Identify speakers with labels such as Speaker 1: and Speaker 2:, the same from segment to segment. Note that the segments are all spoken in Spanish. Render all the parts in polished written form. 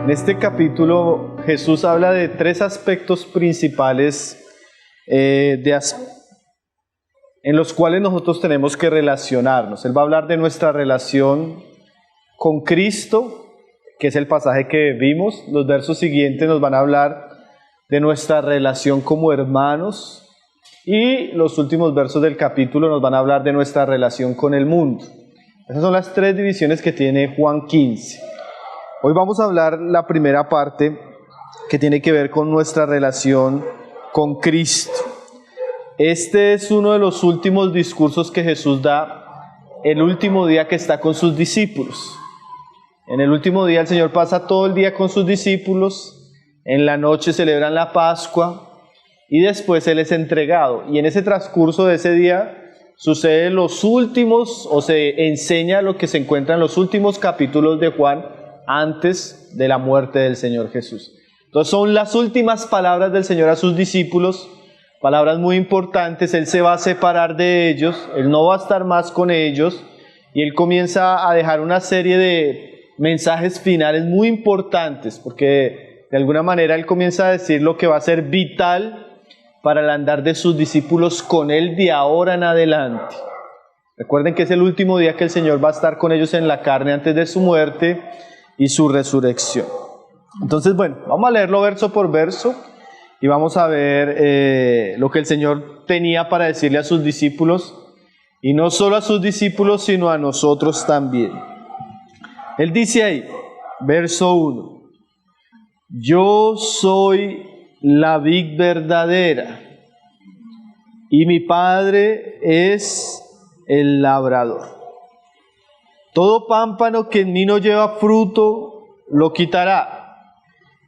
Speaker 1: En este capítulo Jesús habla de tres aspectos principales en los cuales nosotros tenemos que relacionarnos. Él va a hablar de nuestra relación con Cristo, que es el pasaje que vimos. Los versos siguientes nos van a hablar de nuestra relación como hermanos, y los últimos versos del capítulo nos van a hablar de nuestra relación con el mundo. Esas son las tres divisiones que tiene Juan 15. Hoy vamos a hablar la primera parte, que tiene que ver con nuestra relación con Cristo. Este es uno de los últimos discursos que Jesús da el último día que está con sus discípulos. En el último día el Señor pasa todo el día con sus discípulos, en la noche celebran la Pascua y después Él es entregado. Y en ese transcurso de ese día suceden los últimos, o se enseña lo que se encuentra en los últimos capítulos de Juan antes de la muerte del Señor Jesús. Entonces son las últimas palabras del Señor a sus discípulos, palabras muy importantes. Él se va a separar de ellos, Él no va a estar más con ellos, y Él comienza a dejar una serie de mensajes finales muy importantes, porque de alguna manera Él comienza a decir lo que va a ser vital para el andar de sus discípulos con Él de ahora en adelante. Recuerden que es el último día que el Señor va a estar con ellos en la carne antes de su muerte y su resurrección. Entonces, bueno, vamos a leerlo verso por verso y vamos a ver lo que el Señor tenía para decirle a sus discípulos, y no solo a sus discípulos, sino a nosotros también. Él dice ahí, verso 1, yo soy la vid verdadera y mi Padre es el labrador. Todo pámpano que en mí no lleva fruto lo quitará,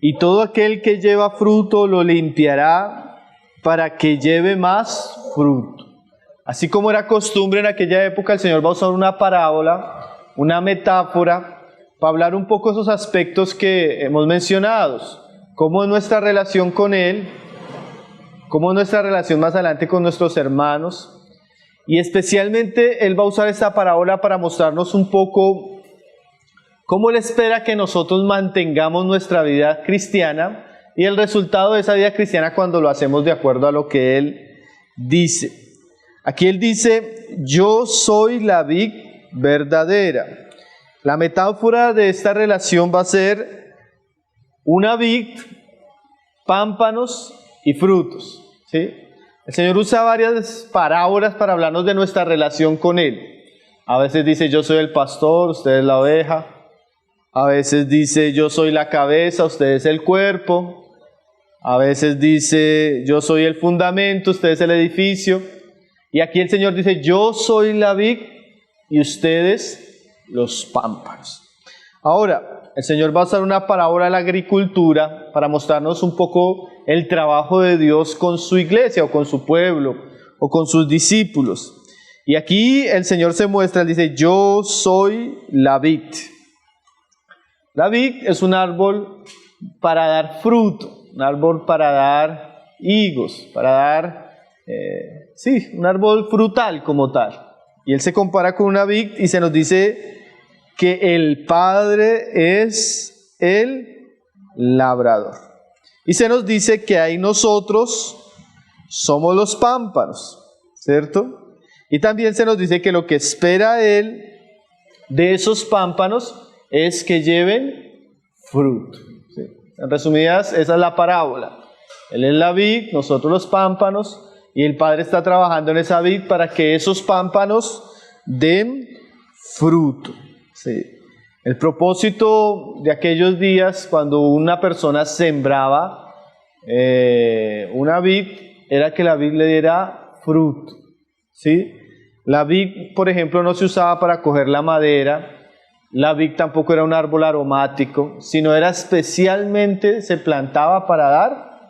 Speaker 1: y todo aquel que lleva fruto lo limpiará para que lleve más fruto. Así como era costumbre en aquella época, el Señor va a usar una parábola, una metáfora, para hablar un poco de esos aspectos que hemos mencionado, cómo es nuestra relación con Él, cómo es nuestra relación más adelante con nuestros hermanos, y especialmente Él va a usar esta parábola para mostrarnos un poco cómo Él espera que nosotros mantengamos nuestra vida cristiana y el resultado de esa vida cristiana cuando lo hacemos de acuerdo a lo que Él dice. Aquí Él dice, yo soy la vid verdadera. La metáfora de esta relación va a ser una vid, pámpanos y frutos, ¿sí? El Señor usa varias parábolas para hablarnos de nuestra relación con Él. A veces dice, yo soy el pastor, usted es la oveja. A veces dice, yo soy la cabeza, usted es el cuerpo. A veces dice, yo soy el fundamento, usted es el edificio. Y aquí el Señor dice, yo soy la vid y ustedes los pámpanos. Ahora, el Señor va a usar una parábola de la agricultura para mostrarnos un poco el trabajo de Dios con su iglesia o con su pueblo o con sus discípulos. Y aquí el Señor se muestra, él dice, yo soy la vid. La vid es un árbol para dar fruto, un árbol para dar higos, para dar, un árbol frutal como tal. Y él se compara con una vid y se nos dice que el Padre es el labrador. Y se nos dice que ahí nosotros somos los pámpanos, ¿cierto? Y también se nos dice que lo que espera Él de esos pámpanos es que lleven fruto, ¿sí? En resumidas, esa es la parábola. Él es la vid, nosotros los pámpanos, y el Padre está trabajando en esa vid para que esos pámpanos den fruto. Sí. El propósito de aquellos días cuando una persona sembraba una vid era que la vid le diera fruto, ¿sí? La vid, por ejemplo, no se usaba para coger la madera, la vid tampoco era un árbol aromático, sino era especialmente, se plantaba para dar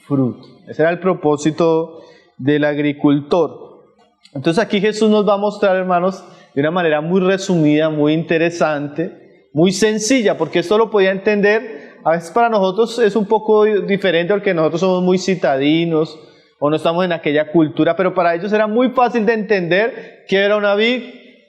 Speaker 1: fruto. Ese era el propósito del agricultor. Entonces aquí Jesús nos va a mostrar, hermanos, de una manera muy resumida, muy interesante, muy sencilla, porque esto lo podía entender, a veces para nosotros es un poco diferente porque nosotros somos muy citadinos o no estamos en aquella cultura, pero para ellos era muy fácil de entender qué era una vid,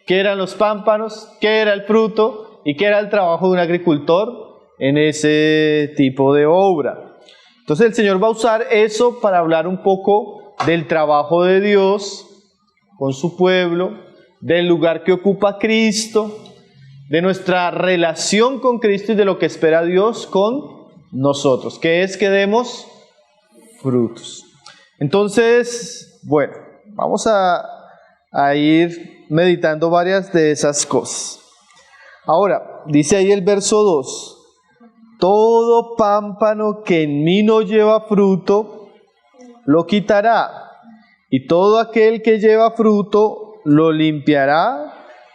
Speaker 1: qué eran los pámpanos, qué era el fruto y qué era el trabajo de un agricultor en ese tipo de obra. Entonces el Señor va a usar eso para hablar un poco del trabajo de Dios con su pueblo, del lugar que ocupa Cristo, de nuestra relación con Cristo y de lo que espera Dios con nosotros, que es que demos frutos. Entonces, bueno, vamos a ir meditando varias de esas cosas. Ahora, dice ahí el verso 2, todo pámpano que en mí no lleva fruto, lo quitará, y todo aquel que lleva fruto, lo limpiará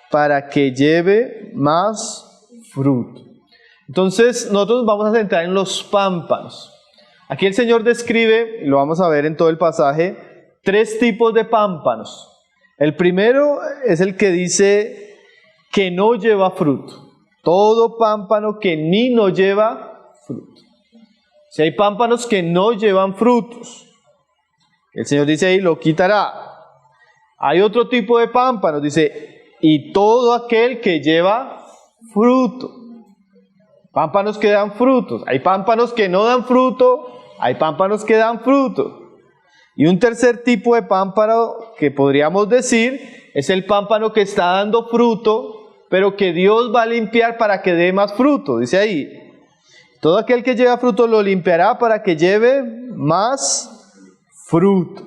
Speaker 1: para que lleve más fruto. Entonces, nosotros vamos a centrar en los pámpanos. Aquí el Señor describe, y lo vamos a ver en todo el pasaje, 3 tipos de pámpanos. El primero es el que dice que no lleva fruto. Todo pámpano que en mí no lleva fruto. Si hay pámpanos que no llevan frutos, el Señor dice ahí, lo quitará. Hay otro tipo de pámpanos, dice, y todo aquel que lleva fruto. Pámpanos que dan frutos. Hay pámpanos que no dan fruto, hay pámpanos que dan fruto. Y un tercer tipo de pámpano que podríamos decir es el pámpano que está dando fruto, pero que Dios va a limpiar para que dé más fruto. Dice ahí, todo aquel que lleva fruto lo limpiará para que lleve más fruto.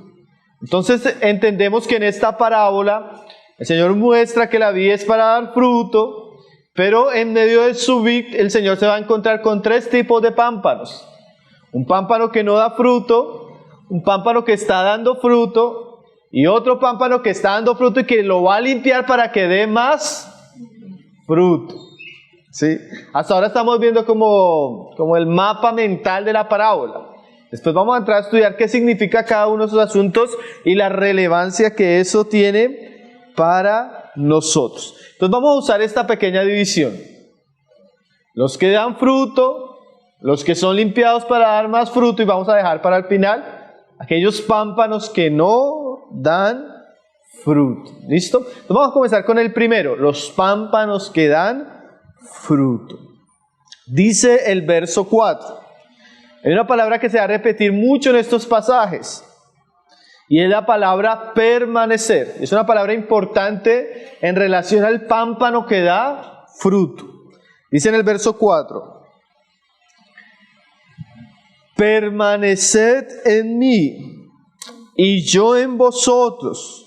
Speaker 1: Entonces entendemos que en esta parábola el Señor muestra que la vid es para dar fruto, pero en medio de su vid el Señor se va a encontrar con 3 tipos de pámpanos. Un pámpano que no da fruto, un pámpano que está dando fruto y otro pámpano que está dando fruto y que lo va a limpiar para que dé más fruto. ¿Sí? Hasta ahora estamos viendo como el mapa mental de la parábola. Después vamos a entrar a estudiar qué significa cada uno de esos asuntos y la relevancia que eso tiene para nosotros. Entonces vamos a usar esta pequeña división. Los que dan fruto, los que son limpiados para dar más fruto, y vamos a dejar para el final aquellos pámpanos que no dan fruto. ¿Listo? Entonces vamos a comenzar con el primero, los pámpanos que dan fruto. Dice el verso 4. Hay una palabra que se va a repetir mucho en estos pasajes y es la palabra permanecer. Es una palabra importante en relación al pámpano que da fruto. Dice en el verso 4: permaneced en mí y yo en vosotros.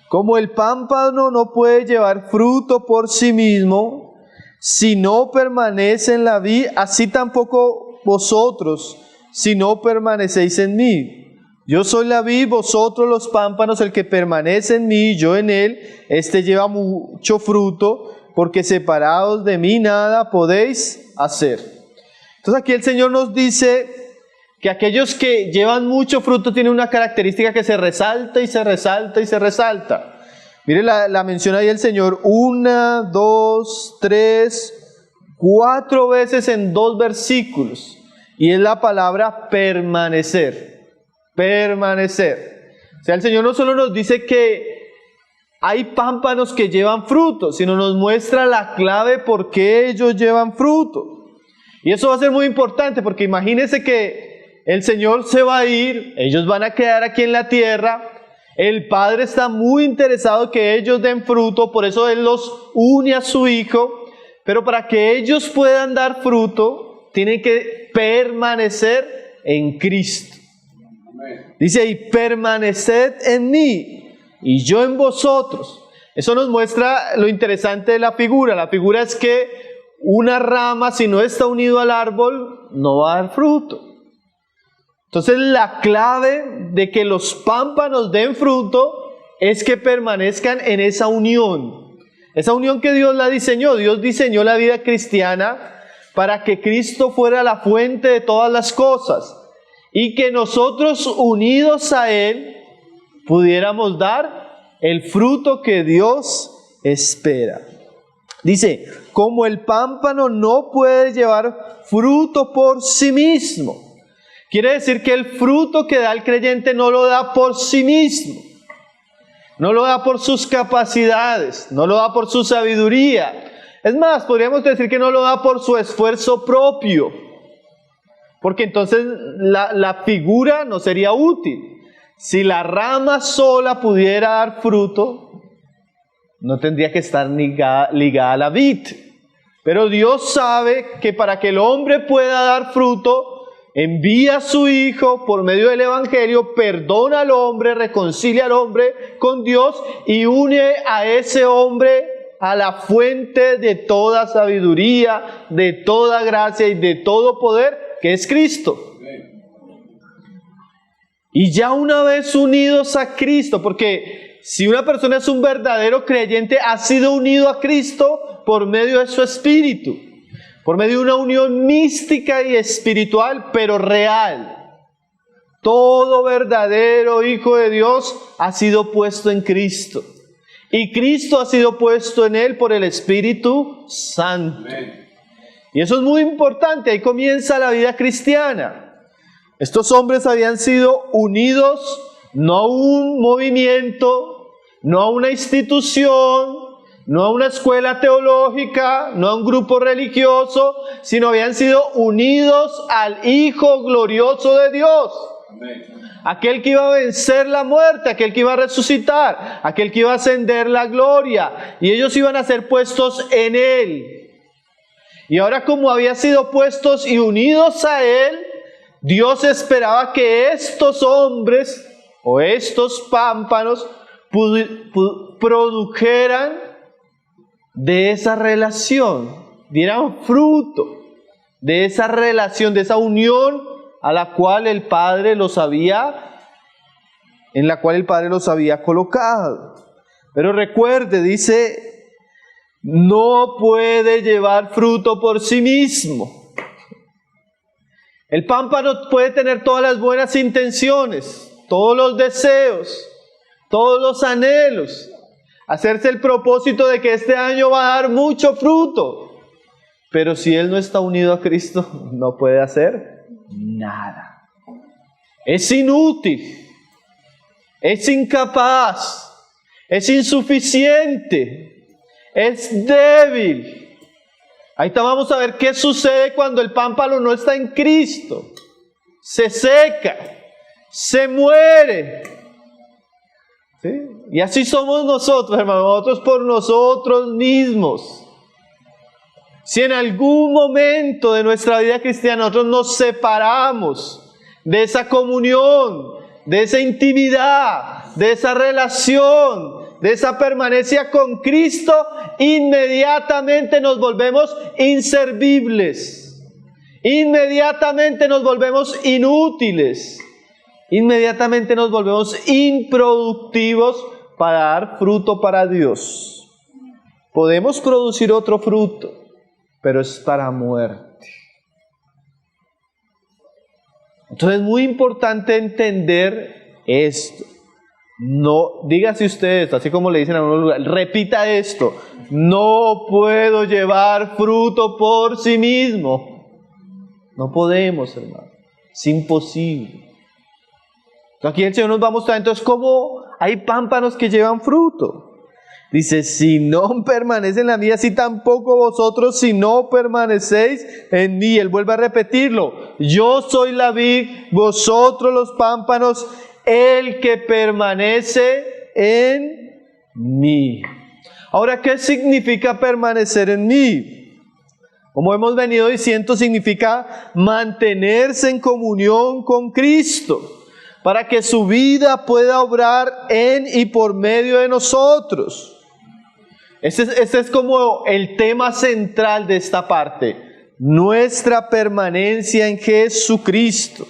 Speaker 1: Como el pámpano no puede llevar fruto por sí mismo si no permanece en la vid, así tampoco vosotros si no permanecéis en mí. Yo soy la vid, vosotros los pámpanos. El que permanece en mí, yo en él, este lleva mucho fruto, porque separados de mí nada podéis hacer. Entonces aquí el Señor nos dice que aquellos que llevan mucho fruto tienen una característica que se resalta y se resalta y se resalta. Mire la menciona ahí el Señor 1, 2, 3, 4 veces en 2 versículos. Y es la palabra permanecer. Permanecer. O sea, el Señor no solo nos dice que hay pámpanos que llevan fruto, sino nos muestra la clave por qué ellos llevan fruto. Y eso va a ser muy importante, porque imagínense que el Señor se va a ir, ellos van a quedar aquí en la tierra. El Padre está muy interesado que ellos den fruto, por eso Él los une a su Hijo, pero para que ellos puedan dar fruto, tienen que permanecer en Cristo. Dice ahí, permaneced en mí y yo en vosotros. Eso nos muestra lo interesante de la figura. La figura es que una rama, si no está unido al árbol, no va a dar fruto. Entonces la clave de que los pámpanos den fruto es que permanezcan en esa unión. Esa unión que Dios la diseñó. Dios diseñó la vida cristiana para que Cristo fuera la fuente de todas las cosas y que nosotros unidos a Él pudiéramos dar el fruto que Dios espera. Dice, como el pámpano no puede llevar fruto por sí mismo. Quiere decir que el fruto que da el creyente no lo da por sí mismo. No lo da por sus capacidades, no lo da por su sabiduría. Es más, podríamos decir que no lo da por su esfuerzo propio, porque entonces la figura no sería útil. Si la rama sola pudiera dar fruto, no tendría que estar ligada a la vid. Pero Dios sabe que para que el hombre pueda dar fruto, envía a su Hijo por medio del Evangelio, perdona al hombre, reconcilia al hombre con Dios y une a ese hombre a la fuente de toda sabiduría, de toda gracia y de todo poder, que es Cristo. Y ya una vez unidos a Cristo, porque si una persona es un verdadero creyente, ha sido unido a Cristo por medio de su Espíritu, por medio de una unión mística y espiritual, pero real. Todo verdadero hijo de Dios ha sido puesto en Cristo. Y Cristo ha sido puesto en él por el Espíritu Santo. Amén. Y eso es muy importante, ahí comienza la vida cristiana. Estos hombres habían sido unidos no a un movimiento, no a una institución, no a una escuela teológica, no a un grupo religioso, sino habían sido unidos al Hijo glorioso de Dios. Amén. Aquel que iba a vencer la muerte, aquel que iba a resucitar, aquel que iba a ascender la gloria, y ellos iban a ser puestos en Él. Y ahora, como había sido puestos y unidos a Él, Dios esperaba que estos hombres o estos pámpanos produjeran de esa relación, dieran fruto de esa relación, de esa unión a la cual el Padre los había, en la cual el Padre los había colocado. Pero recuerde, dice, no puede llevar fruto por sí mismo. El pámpano puede tener todas las buenas intenciones, todos los deseos, todos los anhelos, hacerse el propósito de que este año va a dar mucho fruto. Pero si él no está unido a Cristo, no puede hacer nada. Es inútil, es incapaz, es insuficiente, es débil. Ahorita vamos a ver qué sucede cuando el pámpano no está en Cristo. Se seca, se muere. ¿Sí? Y así somos nosotros, hermanos, nosotros por nosotros mismos. Si en algún momento de nuestra vida cristiana nosotros nos separamos de esa comunión, de esa intimidad, de esa relación, de esa permanencia con Cristo, inmediatamente nos volvemos inservibles, inmediatamente nos volvemos inútiles, inmediatamente nos volvemos improductivos para dar fruto para Dios. Podemos producir otro fruto, pero es para muerte. Entonces es muy importante entender esto. No, dígase ustedes, así como le dicen a un lugar, repita esto: no puedo llevar fruto por sí mismo. No podemos, hermano. Es imposible. Aquí el Señor nos va a mostrar entonces cómo hay pámpanos que llevan fruto. Dice, si no permanece en la mía, así tampoco vosotros si no permanecéis en mí. Él vuelve a repetirlo. Yo soy la vid, vosotros los pámpanos, el que permanece en mí. Ahora, ¿qué significa permanecer en mí? Como hemos venido diciendo, significa mantenerse en comunión con Cristo, para que su vida pueda obrar en y por medio de nosotros. Este es como el tema central de esta parte. Nuestra permanencia en Jesucristo.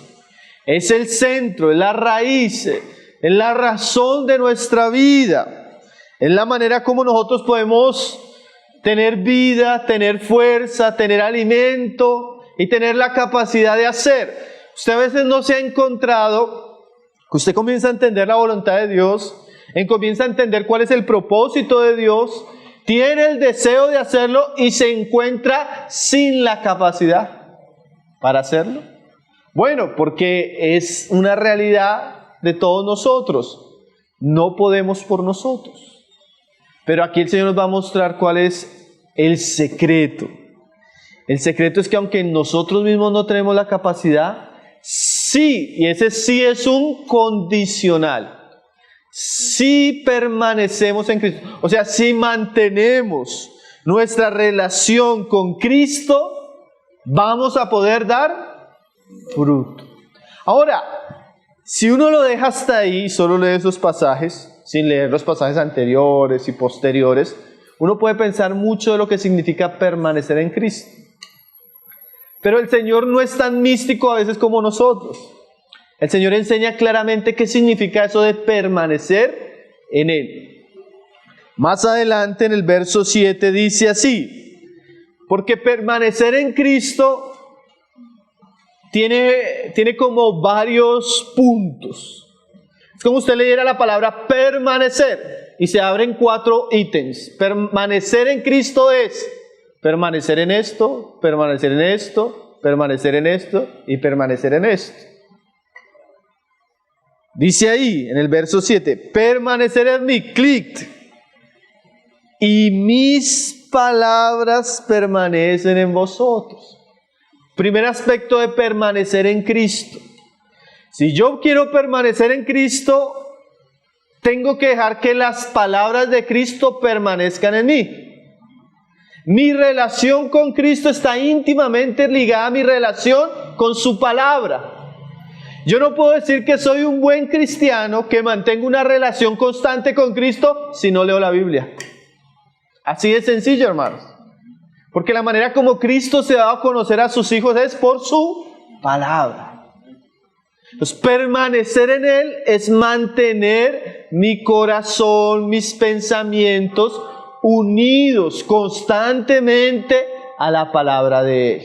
Speaker 1: Es el centro, es la raíz, es la razón de nuestra vida. Es la manera como nosotros podemos tener vida, tener fuerza, tener alimento y tener la capacidad de hacer. Usted a veces no se ha encontrado, que usted comienza a entender la voluntad de Dios, comienza a entender cuál es el propósito de Dios, tiene el deseo de hacerlo y se encuentra sin la capacidad para hacerlo. Bueno, porque es una realidad de todos nosotros. No podemos por nosotros. Pero aquí el Señor nos va a mostrar cuál es El secreto. El secreto es que aunque nosotros mismos no tenemos la capacidad, sí, y ese sí es un condicional. Si permanecemos en Cristo, o sea, si mantenemos nuestra relación con Cristo, vamos a poder dar fruto. Ahora, si uno lo deja hasta ahí y solo lee esos pasajes, sin leer los pasajes anteriores y posteriores, uno puede pensar mucho de lo que significa permanecer en Cristo. Pero el Señor no es tan místico a veces como nosotros. El Señor enseña claramente qué significa eso de permanecer en Él. Más adelante en el verso 7 dice así: porque permanecer en Cristo tiene como varios puntos. Es como usted leyera la palabra permanecer y se abren 4 ítems. Permanecer en Cristo es permanecer en esto, permanecer en esto, permanecer en esto y permanecer en esto. Dice ahí en el verso 7, permanecer en mí, clic, y mis palabras permanecen en vosotros. Primer aspecto de permanecer en Cristo. Si yo quiero permanecer en Cristo, tengo que dejar que las palabras de Cristo permanezcan en mí. Mi relación con Cristo está íntimamente ligada a mi relación con su palabra. Yo no puedo decir que soy un buen cristiano, que mantengo una relación constante con Cristo, si no leo la Biblia. Así de sencillo, hermanos. Porque la manera como Cristo se da a conocer a sus hijos es por su palabra. Entonces, permanecer en Él es mantener mi corazón, mis pensamientos unidos constantemente a la palabra de Él.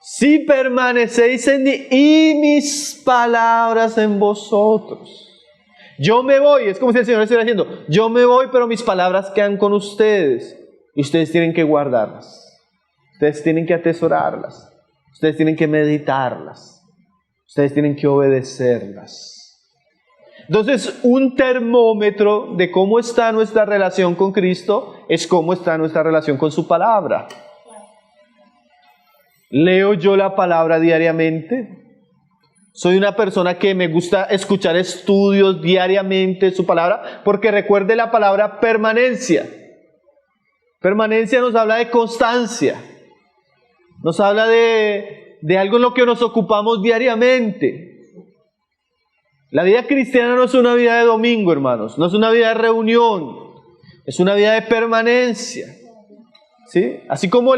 Speaker 1: Si permanecéis en mí y mis palabras en vosotros. Yo me voy, es como si el Señor estuviera diciendo, yo me voy, pero mis palabras quedan con ustedes. Y ustedes tienen que guardarlas. Ustedes tienen que atesorarlas. Ustedes tienen que meditarlas. Ustedes tienen que obedecerlas. Entonces, un termómetro de cómo está nuestra relación con Cristo es cómo está nuestra relación con su palabra. ¿Leo yo la palabra diariamente? Soy una persona que me gusta escuchar estudios diariamente de su palabra, porque recuerde la palabra permanencia. Permanencia nos habla de constancia. Nos habla de algo en lo que nos ocupamos diariamente. La vida cristiana no es una vida de domingo, hermanos. No es una vida de reunión. Es una vida de permanencia. ¿Sí? Así como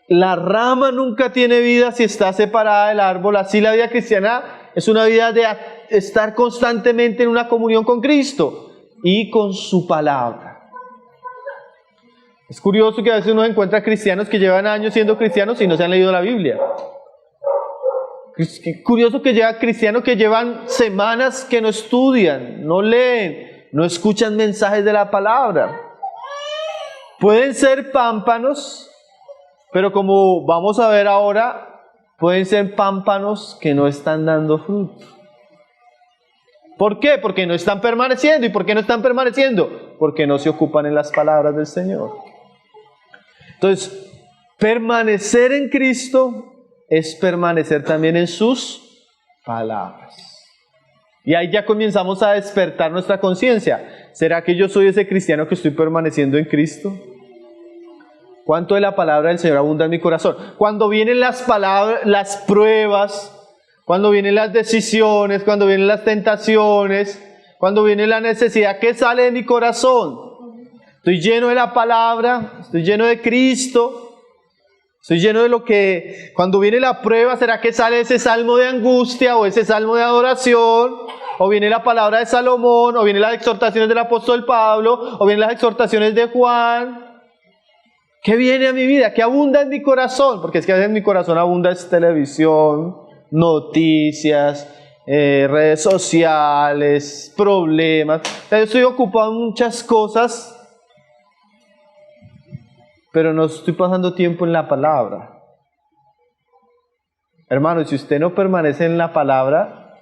Speaker 1: la rama nunca tiene vida si está separada del árbol, así la vida cristiana es una vida de estar constantemente en una comunión con Cristo y con su palabra. Es curioso que a veces uno encuentra cristianos que llevan años siendo cristianos y no se han leído la Biblia. Es curioso que llega cristianos que llevan semanas que no estudian, no leen, no escuchan mensajes de la palabra. Pueden ser pámpanos, pero como vamos a ver ahora, pueden ser pámpanos que no están dando fruto. ¿Por qué? Porque no están permaneciendo. ¿Y por qué no están permaneciendo? Porque no se ocupan en las palabras del Señor. Entonces, permanecer en Cristo es permanecer también en sus palabras. Y ahí ya comenzamos a despertar nuestra conciencia. ¿Será que yo soy ese cristiano que estoy permaneciendo en Cristo? ¿Cuánto de la palabra del Señor abunda en mi corazón? Cuando vienen las palabras, las pruebas, cuando vienen las decisiones, cuando vienen las tentaciones, cuando viene la necesidad, ¿qué sale de mi corazón? Estoy lleno de la palabra, estoy lleno de Cristo, estoy lleno de lo que, cuando viene la prueba, ¿será que sale ese salmo de angustia o ese salmo de adoración? O viene la palabra de Salomón, o vienen las exhortaciones del apóstol Pablo, o vienen las exhortaciones de Juan. ¿Qué viene a mi vida? ¿Qué abunda en mi corazón? Porque es que a veces en mi corazón abunda es televisión, noticias, redes sociales, problemas. O sea, yo estoy ocupado en muchas cosas, pero no estoy pasando tiempo en la palabra. Hermano, si usted no permanece en la palabra,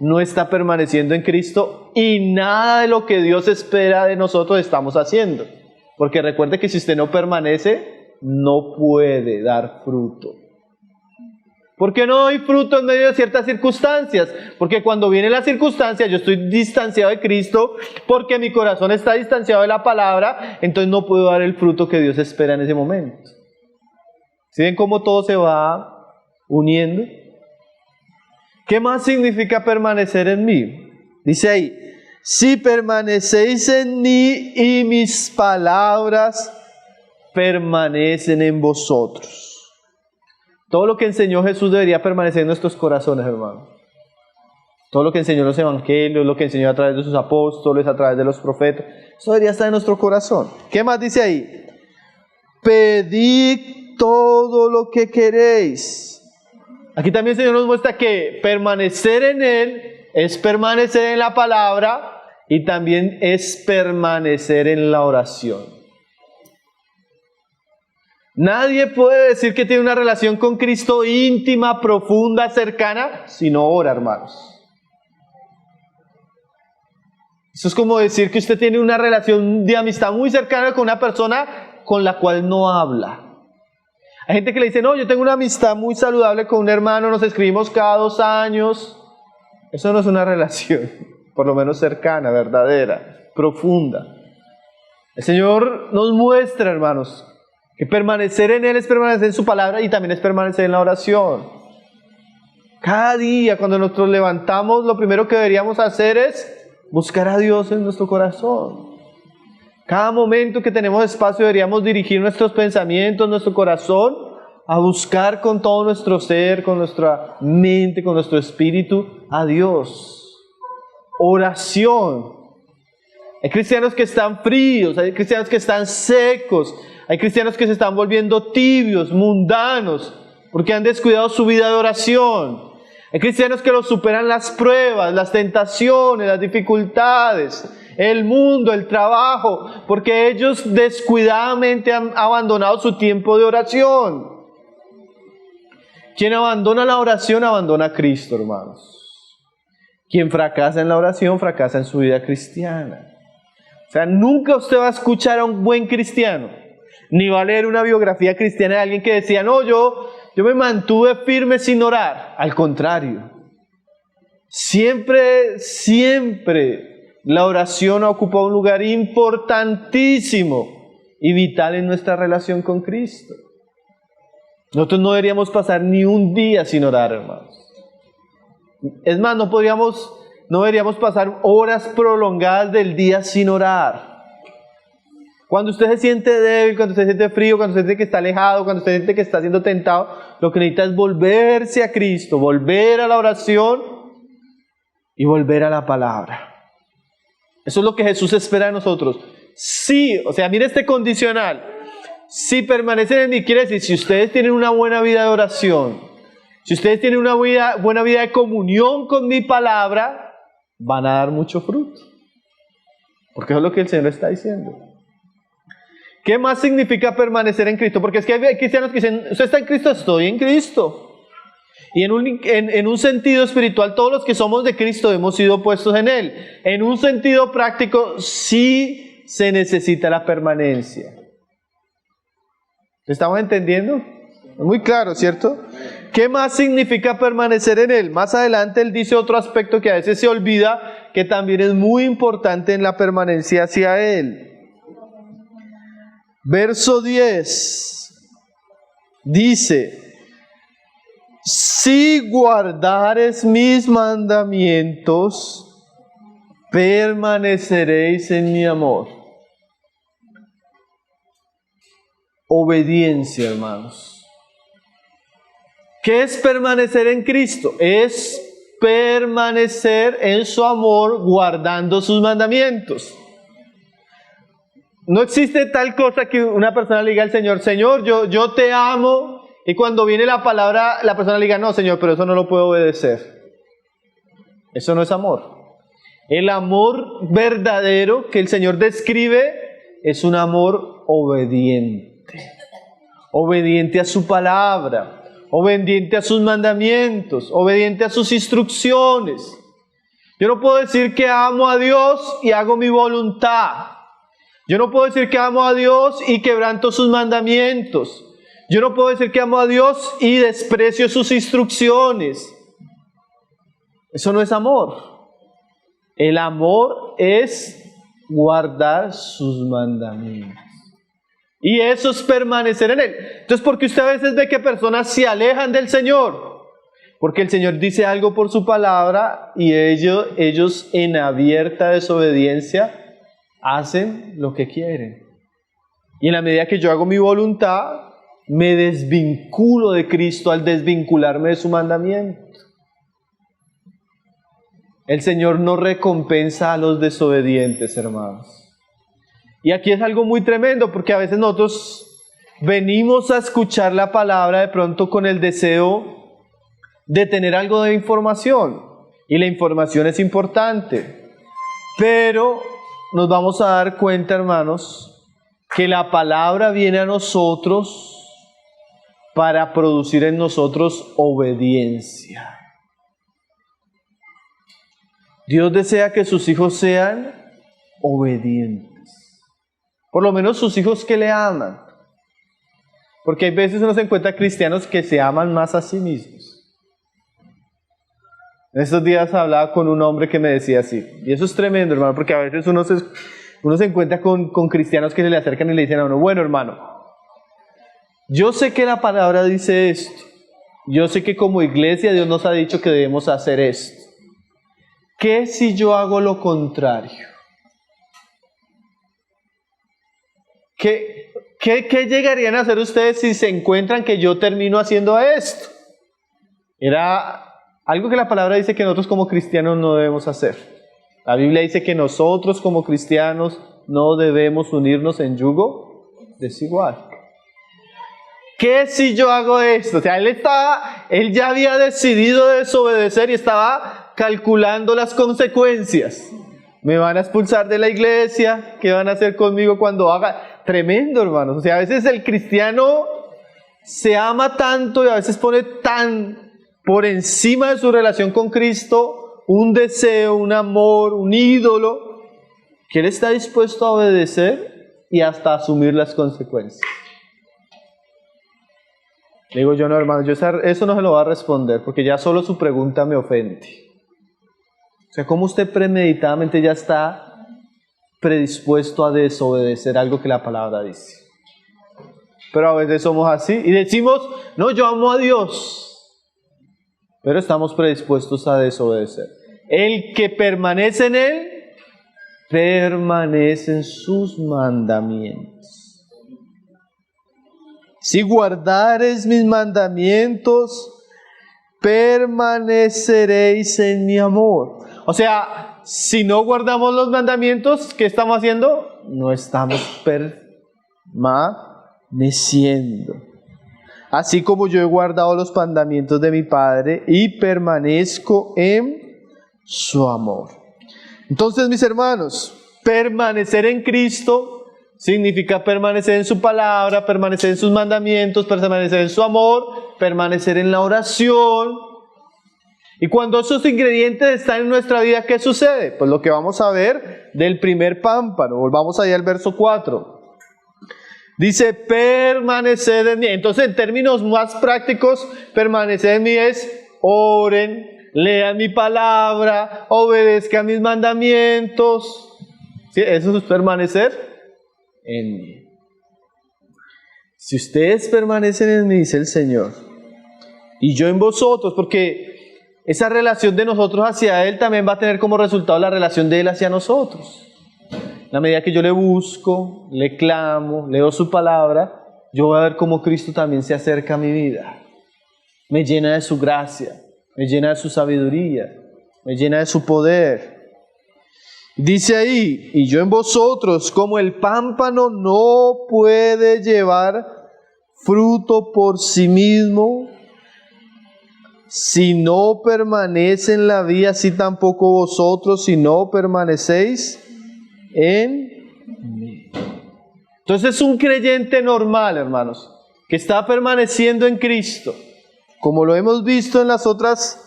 Speaker 1: no está permaneciendo en Cristo y nada de lo que Dios espera de nosotros estamos haciendo. Porque recuerde que si usted no permanece, no puede dar fruto. ¿Por qué no doy fruto en medio de ciertas circunstancias? Porque cuando viene la circunstancia, yo estoy distanciado de Cristo, porque mi corazón está distanciado de la palabra, entonces no puedo dar el fruto que Dios espera en ese momento. ¿Sí ven cómo todo se va uniendo? ¿Qué más significa permanecer en mí? Dice ahí, si permanecéis en mí y mis palabras permanecen en vosotros. Todo lo que enseñó Jesús debería permanecer en nuestros corazones, hermano. Todo lo que enseñó en los evangelios, lo que enseñó a través de sus apóstoles, a través de los profetas, eso debería estar en nuestro corazón. ¿Qué más dice ahí? Pedid todo lo que queréis. Aquí también el Señor nos muestra que permanecer en Él es permanecer en la palabra y también es permanecer en la oración. Nadie puede decir que tiene una relación con Cristo íntima, profunda, cercana, si no ora, hermanos. Eso es como decir que usted tiene una relación de amistad muy cercana con una persona con la cual no habla. Hay gente que le dice, no, yo tengo una amistad muy saludable con un hermano, nos escribimos cada 2 años. Eso no es una relación, por lo menos cercana, verdadera, profunda. El Señor nos muestra, hermanos, que permanecer en Él es permanecer en su palabra y también es permanecer en la oración. Cada día cuando nosotros levantamos, lo primero que deberíamos hacer es buscar a Dios en nuestro corazón. Cada momento que tenemos espacio deberíamos dirigir nuestros pensamientos, nuestro corazón, a buscar con todo nuestro ser, con nuestra mente, con nuestro espíritu, a Dios. Oración. Hay cristianos que están fríos, hay cristianos que están secos, hay cristianos que se están volviendo tibios, mundanos, porque han descuidado su vida de oración. Hay cristianos que los superan las pruebas, las tentaciones, las dificultades, el mundo, el trabajo, porque ellos descuidadamente han abandonado su tiempo de oración. Quien abandona la oración, abandona a Cristo, hermanos. Quien fracasa en la oración, fracasa en su vida cristiana. O sea, nunca usted va a escuchar a un buen cristiano, ni va a leer una biografía cristiana de alguien que decía, no, yo me mantuve firme sin orar. Al contrario, siempre la oración ha ocupado un lugar importantísimo y vital en nuestra relación con Cristo. Nosotros no deberíamos pasar ni un día sin orar, hermanos. Es más, no deberíamos pasar horas prolongadas del día sin orar. Cuando usted se siente débil, cuando usted se siente frío, cuando usted siente que está alejado, cuando usted siente que está siendo tentado, lo que necesita es volverse a Cristo, volver a la oración y volver a la palabra. Eso es lo que Jesús espera de nosotros. Sí, o sea, mire este condicional. Si permanecen en mí, quiere decir, si ustedes tienen una buena vida de oración, si ustedes tienen una buena vida de comunión con mi palabra, van a dar mucho fruto. Porque eso es lo que el Señor está diciendo. ¿Qué más significa permanecer en Cristo? Porque es que hay cristianos que dicen, ¿usted está en Cristo? Estoy en Cristo. Y en un sentido espiritual, todos los que somos de Cristo hemos sido puestos en Él. En un sentido práctico, sí se necesita la permanencia. ¿Estamos entendiendo? Muy claro, ¿cierto? ¿Qué más significa permanecer en Él? Más adelante Él dice otro aspecto que a veces se olvida, que también es muy importante en la permanencia hacia Él. Verso 10 dice, si guardares mis mandamientos, permaneceréis en mi amor. Obediencia, hermanos. ¿Qué es permanecer en Cristo? Es permanecer en su amor guardando sus mandamientos. No existe tal cosa que una persona le diga al Señor, Señor, yo te amo, y cuando viene la palabra, la persona le diga, no, Señor, pero eso no lo puedo obedecer. Eso no es amor. El amor verdadero que el Señor describe es un amor obediente. Obediente a su palabra, obediente a sus mandamientos, obediente a sus instrucciones. Yo no puedo decir que amo a Dios y hago mi voluntad. Yo no puedo decir que amo a Dios y quebranto sus mandamientos. Yo no puedo decir que amo a Dios y desprecio sus instrucciones. Eso no es amor. El amor es guardar sus mandamientos. Y eso es permanecer en Él. Entonces, ¿por qué usted a veces ve que personas se alejan del Señor? Porque el Señor dice algo por su palabra y ellos en abierta desobediencia hacen lo que quieren. Y en la medida que yo hago mi voluntad, me desvinculo de Cristo al desvincularme de su mandamiento. El Señor no recompensa a los desobedientes, hermanos. Y aquí es algo muy tremendo, porque a veces nosotros venimos a escuchar la palabra de pronto con el deseo de tener algo de información. Y la información es importante. Pero nos vamos a dar cuenta, hermanos, que la palabra viene a nosotros para producir en nosotros obediencia. Dios desea que sus hijos sean obedientes. Por lo menos sus hijos que le aman. Porque hay veces uno se encuentra cristianos que se aman más a sí mismos. En estos días hablaba con un hombre que me decía así. Y eso es tremendo, hermano, porque a veces uno se encuentra con cristianos que se le acercan y le dicen a uno: bueno, hermano, yo sé que la palabra dice esto. Yo sé que como iglesia Dios nos ha dicho que debemos hacer esto. ¿Qué si yo hago lo contrario? ¿Qué llegarían a hacer ustedes si se encuentran que yo termino haciendo esto? Era algo que la palabra dice que nosotros como cristianos no debemos hacer. La Biblia dice que nosotros como cristianos no debemos unirnos en yugo desigual. ¿Qué si yo hago esto? O sea, él ya había decidido desobedecer y estaba calculando las consecuencias. Me van a expulsar de la iglesia. ¿Qué van a hacer conmigo cuando haga? Tremendo, hermanos. O sea, a veces el cristiano se ama tanto y a veces pone tan por encima de su relación con Cristo un deseo, un amor, un ídolo, que él está dispuesto a obedecer y hasta asumir las consecuencias. Le digo yo: no, hermano, yo eso no se lo va a responder, porque ya solo su pregunta me ofende. O sea, ¿cómo usted premeditadamente ya está predispuesto a desobedecer algo que la palabra dice? Pero a veces somos así y decimos: no, yo amo a Dios, pero estamos predispuestos a desobedecer. El que permanece en Él, permanece en sus mandamientos. Si guardareis mis mandamientos, permaneceréis en mi amor. O sea, si no guardamos los mandamientos, ¿qué estamos haciendo? No estamos permaneciendo. Así como yo he guardado los mandamientos de mi Padre y permanezco en su amor. Entonces, mis hermanos, permanecer en Cristo significa permanecer en su palabra, permanecer en sus mandamientos, permanecer en su amor, permanecer en la oración. Y cuando esos ingredientes están en nuestra vida, ¿qué sucede? Pues lo que vamos a ver del primer pámpano. Volvamos allá al verso 4. Dice: permanecer en mí. Entonces, en términos más prácticos, permanecer en mí es: oren, lean mi palabra, obedezcan mis mandamientos. ¿Sí? Eso es permanecer en mí. Si ustedes permanecen en mí, dice el Señor, y yo en vosotros, porque esa relación de nosotros hacia Él también va a tener como resultado la relación de Él hacia nosotros. En la medida que yo le busco, le clamo, leo su palabra, yo voy a ver cómo Cristo también se acerca a mi vida. Me llena de su gracia, me llena de su sabiduría, me llena de su poder. Dice ahí: y yo en vosotros, como el pámpano no puede llevar fruto por sí mismo, si no permanece en la vid, así tampoco vosotros, si no permanecéis en mí. Entonces, un creyente normal, hermanos, que está permaneciendo en Cristo, como lo hemos visto en los otros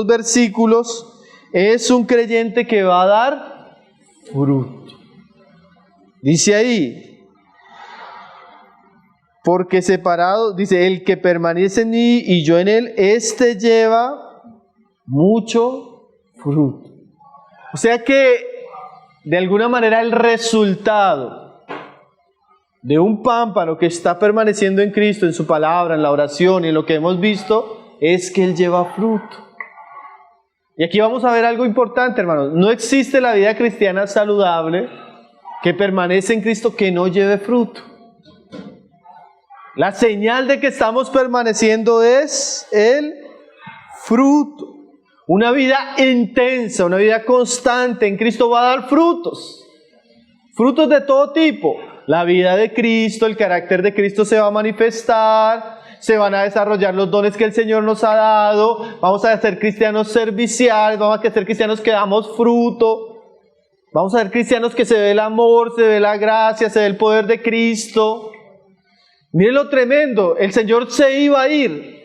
Speaker 1: versículos, es un creyente que va a dar fruto. Dice ahí, porque separado, dice, el que permanece en mí y yo en él, este lleva mucho fruto. O sea que, de alguna manera, el resultado de un pámpano que está permaneciendo en Cristo, en su palabra, en la oración y en lo que hemos visto, es que él lleva fruto. Y aquí vamos a ver algo importante, hermanos. No existe la vida cristiana saludable que permanece en Cristo que no lleve fruto. La señal de que estamos permaneciendo es el fruto. Una vida intensa, una vida constante en Cristo va a dar frutos. Frutos de todo tipo. La vida de Cristo, el carácter de Cristo se va a manifestar. Se van a desarrollar los dones que el Señor nos ha dado. Vamos a ser cristianos serviciales. Vamos a ser cristianos que damos fruto. Vamos a ser cristianos que se ve el amor, se ve la gracia, se ve el poder de Cristo. Miren lo tremendo. El Señor se iba a ir.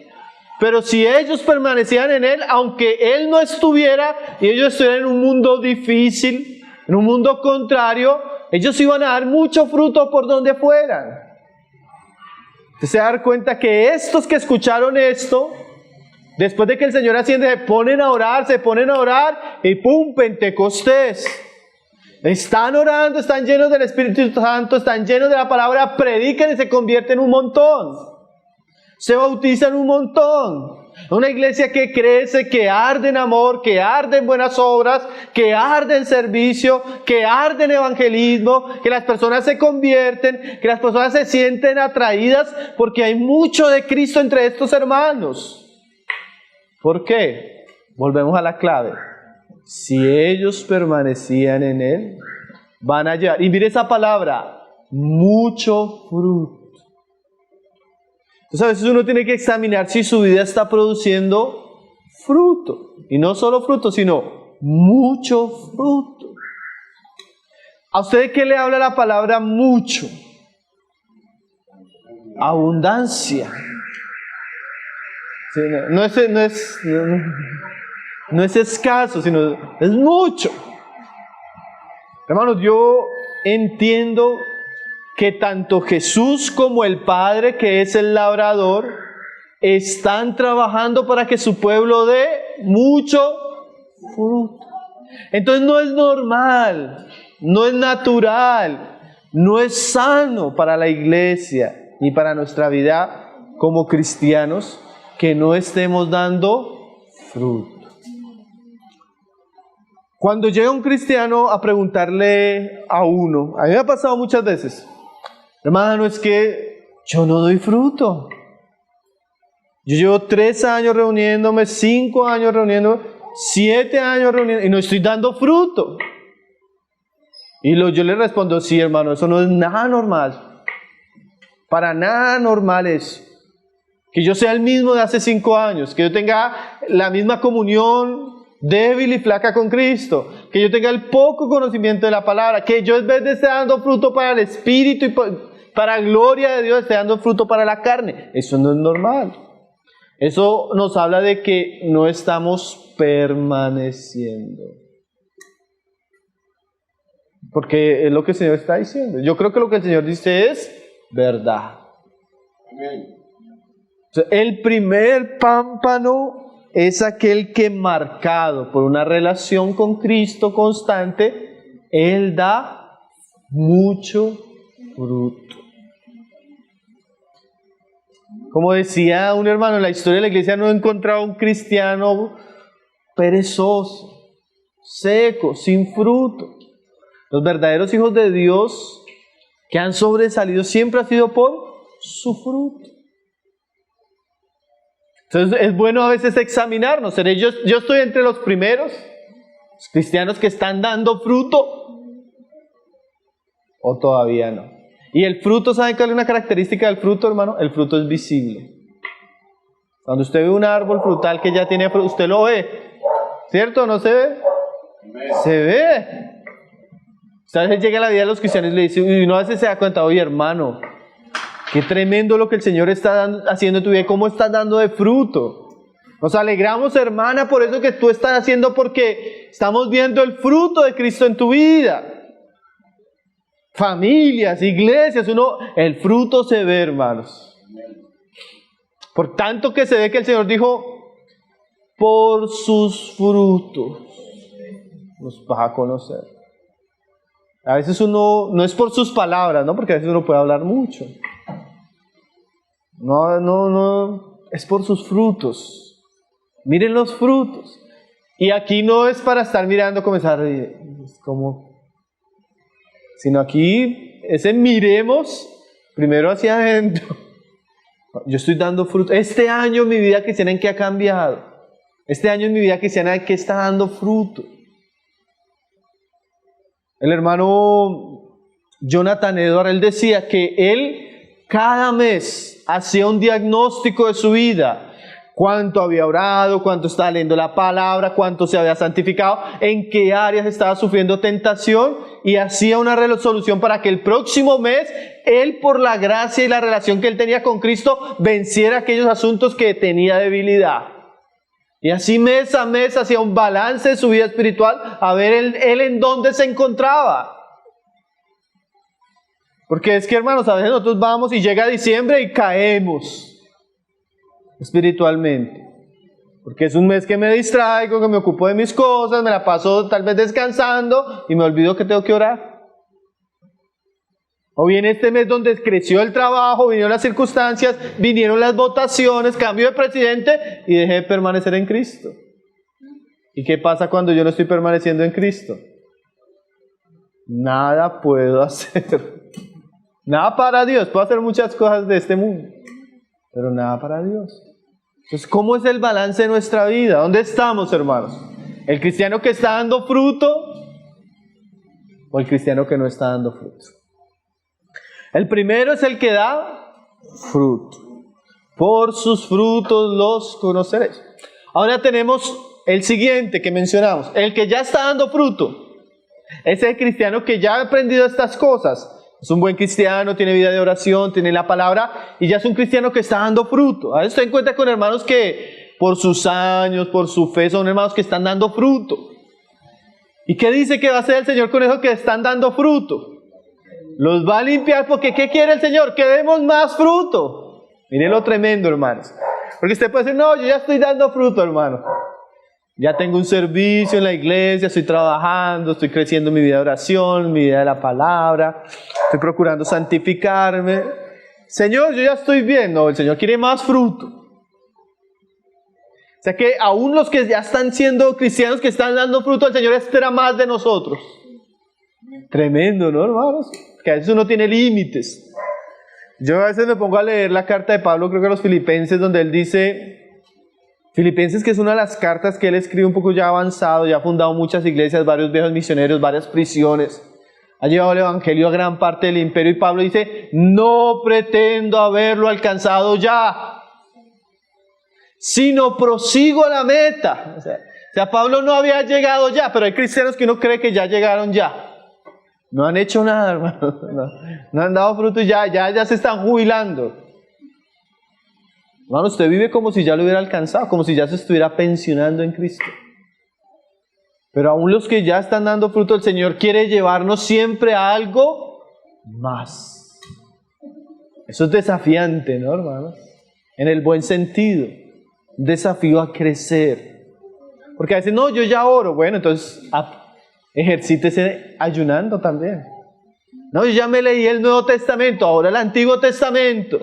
Speaker 1: Pero si ellos permanecían en Él, aunque Él no estuviera y ellos estuvieran en un mundo difícil, en un mundo contrario, ellos iban a dar mucho fruto por donde fueran. Usted se da cuenta que estos que escucharon esto, después de que el Señor asciende, se ponen a orar y ¡pum! Pentecostés. Están orando, están llenos del Espíritu Santo, están llenos de la palabra, predican y se convierten un montón. Se bautizan un montón. Una iglesia que crece, que arde en amor, que arde en buenas obras, que arde en servicio, que arde en evangelismo, que las personas se convierten, que las personas se sienten atraídas porque hay mucho de Cristo entre estos hermanos. ¿Por qué? Volvemos a la clave. Si ellos permanecían en Él, van a llevar, y mire esa palabra, mucho fruto. Entonces a veces uno tiene que examinar si su vida está produciendo fruto. Y no solo fruto, sino mucho fruto. ¿A usted de qué le habla la palabra mucho? Abundancia. Sí, no es escaso, sino es mucho. Hermanos, yo entiendo que tanto Jesús como el Padre, que es el labrador, están trabajando para que su pueblo dé mucho fruto. Entonces no es normal, no es natural, no es sano para la iglesia ni para nuestra vida como cristianos que no estemos dando fruto. Cuando llega un cristiano a preguntarle a uno, a mí me ha pasado muchas veces, hermano, es que yo no doy fruto. Yo llevo 3 años reuniéndome, 5 años reuniéndome, 7 años reuniendo y no estoy dando fruto. Y yo le respondo, sí, hermano, eso no es nada normal. Para nada normal eso. Que yo sea el mismo de hace 5 años, que yo tenga la misma comunión débil y flaca con Cristo, que yo tenga el poco conocimiento de la palabra, que yo en vez de estar dando fruto para el Espíritu y para gloria de Dios, esté dando fruto para la carne. Eso no es normal. Eso nos habla de que no estamos permaneciendo. Porque es lo que el Señor está diciendo. Yo creo que lo que el Señor dice es verdad. Amén. El primer pámpano es aquel que, marcado por una relación con Cristo constante, Él da mucho fruto. Como decía un hermano, en la historia de la iglesia no he encontrado un cristiano perezoso, seco, sin fruto. Los verdaderos hijos de Dios que han sobresalido siempre ha sido por su fruto. Entonces es bueno a veces examinarnos. Yo estoy entre los primeros cristianos que están dando fruto o todavía no. Y el fruto, ¿saben cuál es una característica del fruto, hermano? El fruto es visible. Cuando usted ve un árbol frutal que ya tiene fruto, usted lo ve, ¿cierto? ¿No se ve? Se ve. Usted a veces llega a la vida de los cristianos y le dice, y uno a veces se da cuenta, oye, hermano, qué tremendo lo que el Señor está haciendo en tu vida, cómo estás dando de fruto. Nos alegramos, hermana, por eso que tú estás haciendo, porque estamos viendo el fruto de Cristo en tu vida. Familias, iglesias, el fruto se ve, hermanos. Por tanto que se ve que el Señor dijo, por sus frutos los vas a conocer. A veces uno, no es por sus palabras, ¿no? Porque a veces uno puede hablar mucho. No, es por sus frutos. Miren los frutos. Y aquí no es para estar mirando, comenzar, es como... Sino aquí, ese miremos primero hacia adentro. Yo estoy dando fruto. Este año en mi vida cristiana, ¿en qué ha cambiado? Este año en mi vida cristiana, ¿en qué está dando fruto? El hermano Jonathan Edward, él decía que él cada mes hacía un diagnóstico de su vida. Cuánto había orado, cuánto estaba leyendo la palabra, cuánto se había santificado, en qué áreas estaba sufriendo tentación, y hacía una resolución para que el próximo mes, él, por la gracia y la relación que él tenía con Cristo, venciera aquellos asuntos que tenía debilidad. Y así mes a mes hacía un balance de su vida espiritual, a ver él en dónde se encontraba. Porque es que, hermanos, a veces nosotros vamos y llega diciembre y caemos espiritualmente, porque es un mes que me distraigo, que me ocupo de mis cosas, me la paso tal vez descansando y me olvido que tengo que orar. O bien este mes donde creció el trabajo, vinieron las circunstancias, vinieron las votaciones, cambio de presidente y dejé de permanecer en Cristo. ¿Y qué pasa cuando yo no estoy permaneciendo en Cristo? Nada puedo hacer. Nada para Dios. Puedo hacer muchas cosas de este mundo, pero nada para Dios. Entonces, ¿cómo es el balance de nuestra vida? ¿Dónde estamos, hermanos? ¿El cristiano que está dando fruto o el cristiano que no está dando fruto? El primero es el que da fruto. Por sus frutos los conoceréis. Ahora tenemos el siguiente que mencionamos. El que ya está dando fruto. Es el cristiano que ya ha aprendido estas cosas. Es un buen cristiano, tiene vida de oración, tiene la palabra y ya es un cristiano que está dando fruto. A veces se encuentra con hermanos que por sus años, por su fe, son hermanos que están dando fruto. ¿Y qué dice que va a hacer el Señor con esos que están dando fruto? Los va a limpiar, porque ¿qué quiere el Señor? Que demos más fruto. Miren lo tremendo, hermanos. Porque usted puede decir, no, yo ya estoy dando fruto, hermano. Ya tengo un servicio en la iglesia, estoy trabajando, estoy creciendo en mi vida de oración, en mi vida de la palabra, estoy procurando santificarme. Señor, yo ya estoy bien. No, el Señor quiere más fruto. O sea que aún los que ya están siendo cristianos, que están dando fruto, el Señor espera más de nosotros. Tremendo, ¿no, hermanos? Que a veces uno tiene límites. Yo a veces me pongo a leer la carta de Pablo, creo que a los Filipenses, donde él dice... Filipenses, que es una de las cartas que él escribe un poco ya avanzado, ya ha fundado muchas iglesias, varios viejos misioneros, varias prisiones, ha llevado el evangelio a gran parte del imperio, y Pablo dice, no pretendo haberlo alcanzado ya, sino prosigo a la meta. O sea, Pablo no había llegado ya, pero hay cristianos que uno cree que ya llegaron ya. No han hecho nada, hermano, no han dado fruto y ya se están jubilando. Hermano, usted vive como si ya lo hubiera alcanzado, como si ya se estuviera pensionando en Cristo. Pero aún los que ya están dando fruto, el Señor quiere llevarnos siempre a algo más. Eso es desafiante, ¿no, hermanos? En el buen sentido. Un desafío a crecer. Porque a veces, no, yo ya oro. Bueno, entonces ejercítese ayunando también. No, yo ya me leí el Nuevo Testamento, ahora el Antiguo Testamento.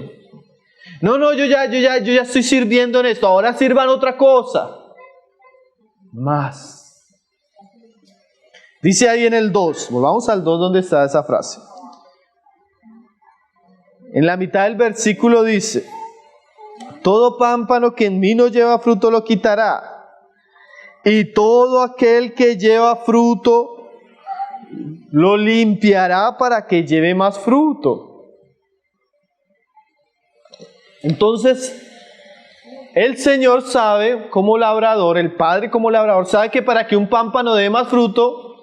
Speaker 1: No, yo ya estoy sirviendo en esto, ahora sirvan otra cosa. Más. Dice ahí en el 2, volvamos al 2 donde está esa frase. En la mitad del versículo dice, todo pámpano que en mí no lleva fruto lo quitará, y todo aquel que lleva fruto lo limpiará para que lleve más fruto. Entonces, el Señor sabe como labrador, el Padre como labrador, sabe que para que un pámpano dé más fruto,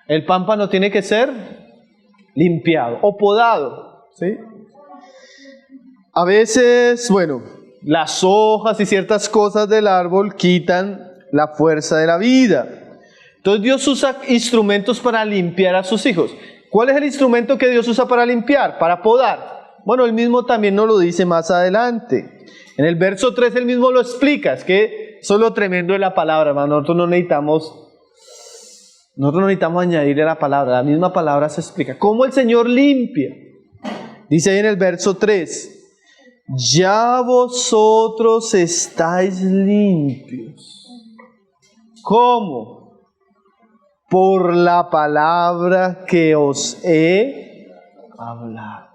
Speaker 1: el pámpano tiene que ser limpiado o podado, ¿sí? A veces, bueno, las hojas y ciertas cosas del árbol quitan la fuerza de la vida. Entonces Dios usa instrumentos para limpiar a sus hijos. ¿Cuál es el instrumento que Dios usa para limpiar? Para podar. Bueno, Él mismo también nos lo dice más adelante. En el verso 3 Él mismo lo explica. Es que eso es lo tremendo de la palabra, hermano. Nosotros no necesitamos añadirle a la palabra. La misma palabra se explica. ¿Cómo el Señor limpia? Dice ahí en el verso 3. Ya vosotros estáis limpios. ¿Cómo? Por la palabra que os he hablado.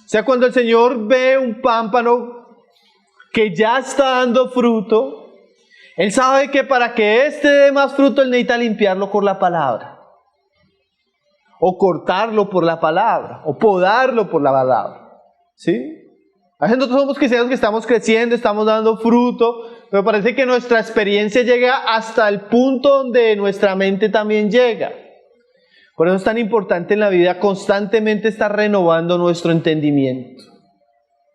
Speaker 1: O sea, cuando el Señor ve un pámpano que ya está dando fruto, Él sabe que para que éste dé más fruto, Él necesita limpiarlo con la palabra. O cortarlo por la palabra. O podarlo por la palabra. ¿Sí? A veces nosotros somos cristianos que estamos creciendo, estamos dando fruto, pero parece que nuestra experiencia llega hasta el punto donde nuestra mente también llega. Por eso es tan importante en la vida constantemente estar renovando nuestro entendimiento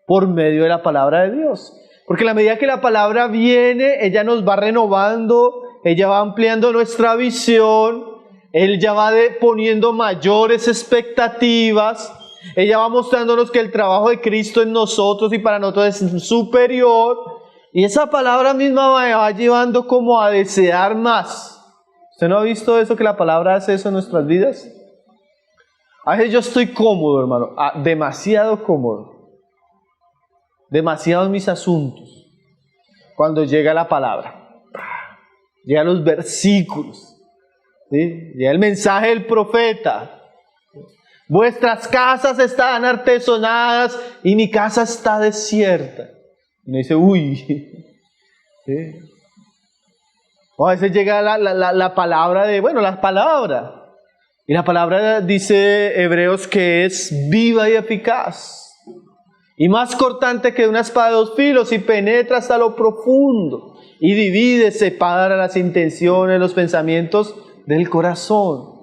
Speaker 1: por medio de la palabra de Dios. Porque a la medida que la palabra viene, ella nos va renovando, ella va ampliando nuestra visión, ella va poniendo mayores expectativas. Ella va mostrándonos que el trabajo de Cristo en nosotros y para nosotros es superior. Y esa palabra misma va llevando como a desear más. ¿Usted no ha visto eso, que la palabra hace eso en nuestras vidas? A veces yo estoy cómodo, hermano, demasiado cómodo. Demasiado en mis asuntos. Cuando llega la palabra. Llegan los versículos. ¿Sí? Llega el mensaje del profeta. Vuestras casas están artesonadas y mi casa está desierta. Y uno dice, uy. ¿Sí? O a veces llega la palabra la palabra. Y la palabra dice Hebreos que es viva y eficaz. Y más cortante que una espada de 2 filos y penetra hasta lo profundo. Y divide, separa las intenciones, los pensamientos del corazón.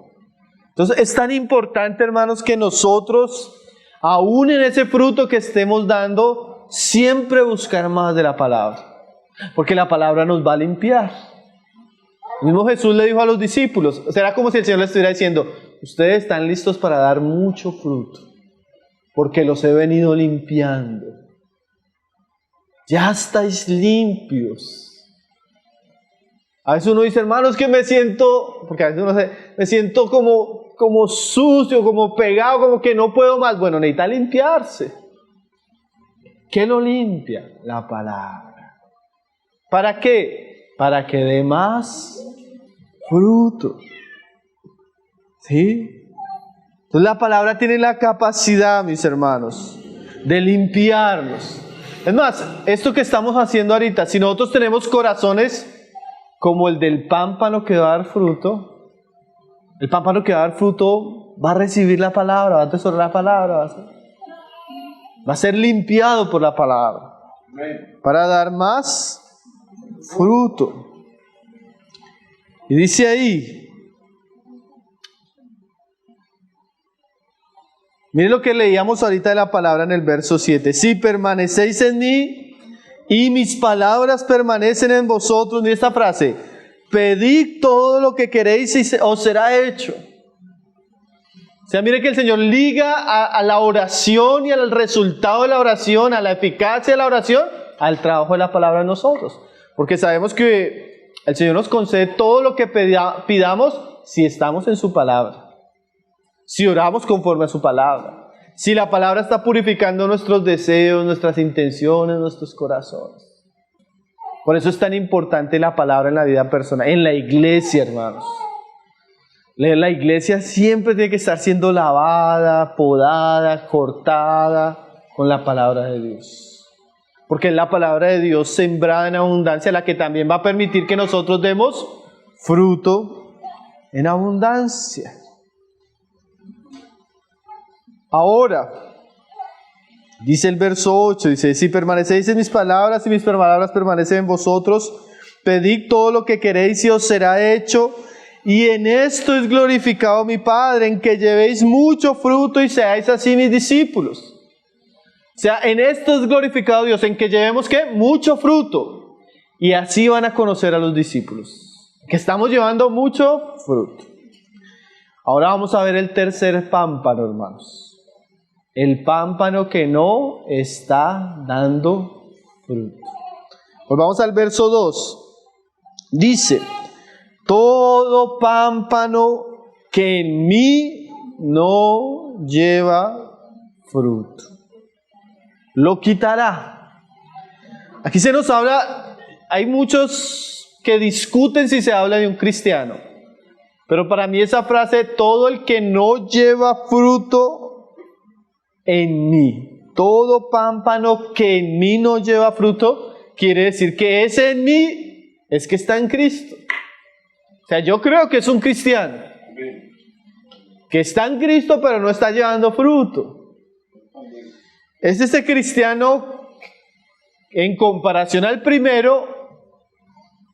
Speaker 1: Entonces es tan importante, hermanos, que nosotros, aún en ese fruto que estemos dando, siempre buscar más de la palabra. Porque la palabra nos va a limpiar. El mismo Jesús le dijo a los discípulos, será como si el Señor les estuviera diciendo, ustedes están listos para dar mucho fruto, porque los he venido limpiando. Ya estáis limpios. A veces uno dice, hermanos, que me siento, porque a veces uno me siento como sucio, como pegado, como que no puedo más. Bueno, necesita limpiarse. ¿Qué lo limpia? La palabra. ¿Para qué? Para que dé más fruto. ¿Sí? Entonces la palabra tiene la capacidad, mis hermanos, de limpiarnos. Es más, esto que estamos haciendo ahorita, si nosotros tenemos corazones como el del pámpano que va a dar fruto, el pámpano que va a dar fruto va a recibir la palabra, va a atesorar la palabra, va a ser limpiado por la palabra, para dar más fruto. Y dice ahí, mire lo que leíamos ahorita de la palabra en el verso 7. Si permanecéis en mí y mis palabras permanecen en vosotros, mire esta frase, pedid todo lo que queréis y os será hecho. O sea, mire que el Señor liga a la oración y al resultado de la oración, a la eficacia de la oración, al trabajo de la palabra en nosotros. Porque sabemos que el Señor nos concede todo lo que pidamos si estamos en su palabra. Si oramos conforme a su palabra. Si la palabra está purificando nuestros deseos, nuestras intenciones, nuestros corazones. Por eso es tan importante la palabra en la vida personal, en la iglesia, hermanos. La iglesia siempre tiene que estar siendo lavada, podada, cortada con la palabra de Dios. Porque es la palabra de Dios sembrada en abundancia la que también va a permitir que nosotros demos fruto en abundancia. Ahora, dice el verso 8, dice, si permanecéis en mis palabras y mis palabras permanecen en vosotros, pedid todo lo que queréis y os será hecho, y en esto es glorificado mi Padre, en que llevéis mucho fruto y seáis así mis discípulos. O sea, en esto es glorificado Dios, en que llevemos ¿qué? Mucho fruto. Y así van a conocer a los discípulos, que estamos llevando mucho fruto. Ahora vamos a ver el tercer pámpano, hermanos. El pámpano que no está dando fruto. Pues vamos al verso 2. Dice: todo pámpano que en mí no lleva fruto, lo quitará. Aquí se nos habla, hay muchos que discuten si se habla de un cristiano, pero para mí esa frase, todo el que no lleva fruto en mí, todo pámpano que en mí no lleva fruto, quiere decir que ese en mí es que está en Cristo. O sea, yo creo que es un cristiano, que está en Cristo pero no está llevando fruto. Es ese cristiano, en comparación al primero,